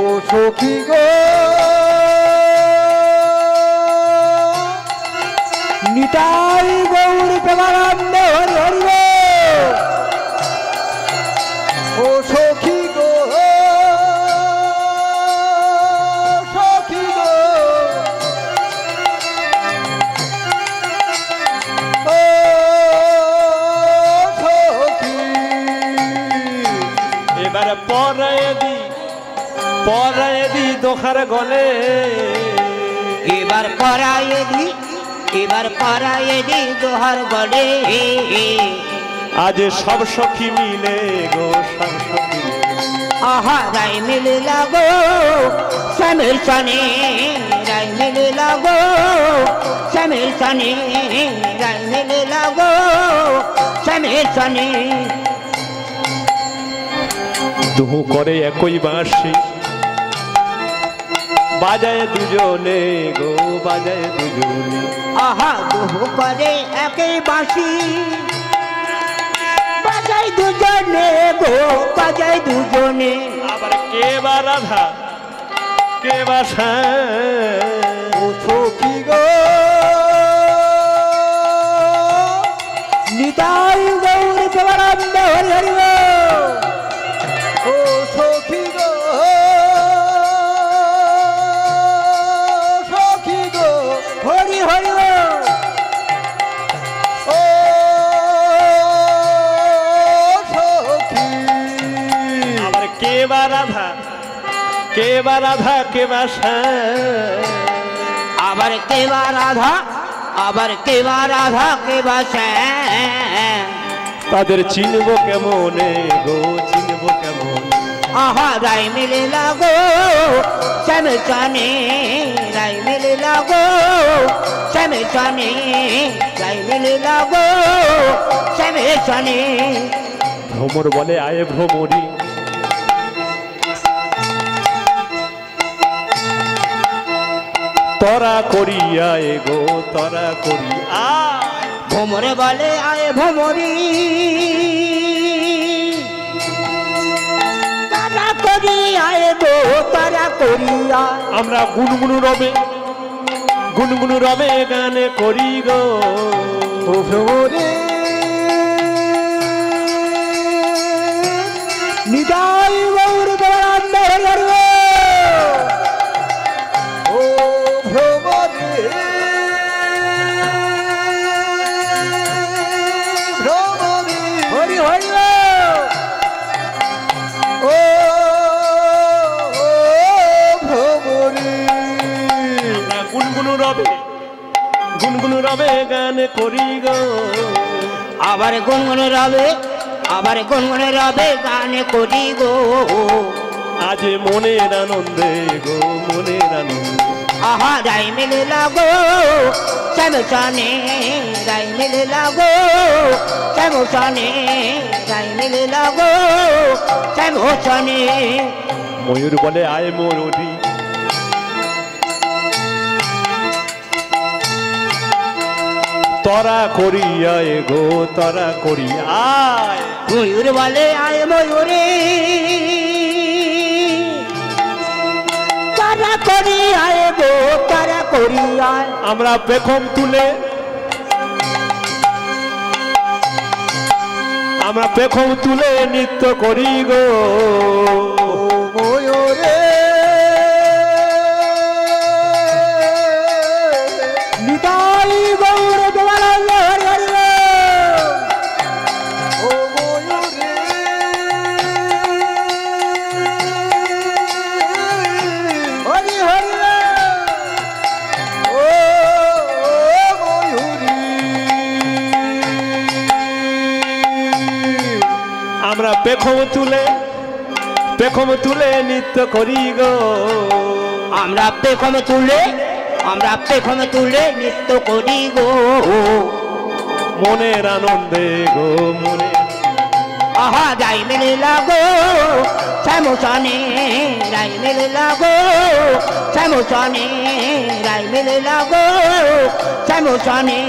ও সখী গো, নিতাই গৌর প্রেমানন্দ হরি হরি ও সখী গো, পরায় দি দোখার গলে এবার পরায়ে দি, এবার পরায়ে দি দোহার গলে। আজ সব সখী মিলে গো সব সখী মিলে। আহা রাই মিলে লাগো শ্যামের সনে, রাই মিলে লাগো শ্যামের সনে, রাই মিলে লাগো শ্যামের সনে। দুহু করে একই বাঁশি বাজায় দুজনে গো বাজায় দুজনে। আহা দুহু করে একই বাঁশি বাজাই দুজনে গো বাজাই দুজনে। আবার কে বা রাধা কে বা শ্যাম। ও সখী গো নিতাই গৌর প্রেমানন্দ হরি হরি বল। ও সখী গো সখী গো হরি হরি বল। ও সখী। আবার কে বা রাধা কে বা রাধা কে বা শ্যাম। আবার কেবা রাধা, আবার কেবা রাধা কেবা শ্যাম। তাদের চিনব কেমনে গো চিনব কেমন। আহা রাই মিলে লাগো শ্যাম সনে, রাই মিলে লাগো শ্যাম সনে, রাই মিলে লাগো শ্যাম সনে। ভ্রমর বলে আয় ভ্রমরি তরা করিয়া গো তরা করি আয়। ভ্রমরে বলে আয় ভ্রমরি তারা করি আয় গো তারা করি আয়। আমরা গুনগুনু রবে গানে করি গো। ও ভ্রমরে নিতাই গৌর প্রেমানন্দ হরি হরি বল। ও ভ্রমরে ভ্রমরে হরি হরি বল। ও ভ্রমরে আমরা গুনগুনু রবে গানে করি গো। আবার গুনগুনে রবে, আবার গুনগুনে রবে গানে করি গো। আজ মনের আনন্দে গো মনের আনন্দে। আহা রাই মিলে লাগো শ্যাম সনে, রাই মিলে লাগো শ্যাম সনে, রাই মিলে লাগো শ্যাম সনে। ময়ূর বলে আয় ময়ূরী তরা করিয়া গো তরা করি আয়। ময়ূর বলে আয় ময়ূরে তারা করি আয় গো তারা করি আয়। আমরা পেখম তুলে আমরা পেখম তুলে নৃত্য করি গো। ময়ূরে নিতাই গৌর প্রেমানন্দ হরি হরি বল। ও ময়ূরে হরি হরি বল। ও ময়ূরী আমরা পেখম তুলে নৃত্য করি গো। আমরা পেখম তুলে, আমরা পেখম তুলে নৃত্য করি গো। মনের আনন্দে গো মনে। আহা রাই মিলে লাগো শ্যাম সনে, রাই মিলে লাগো শ্যাম সনে, রাই মিলে লাগো শ্যাম সনে।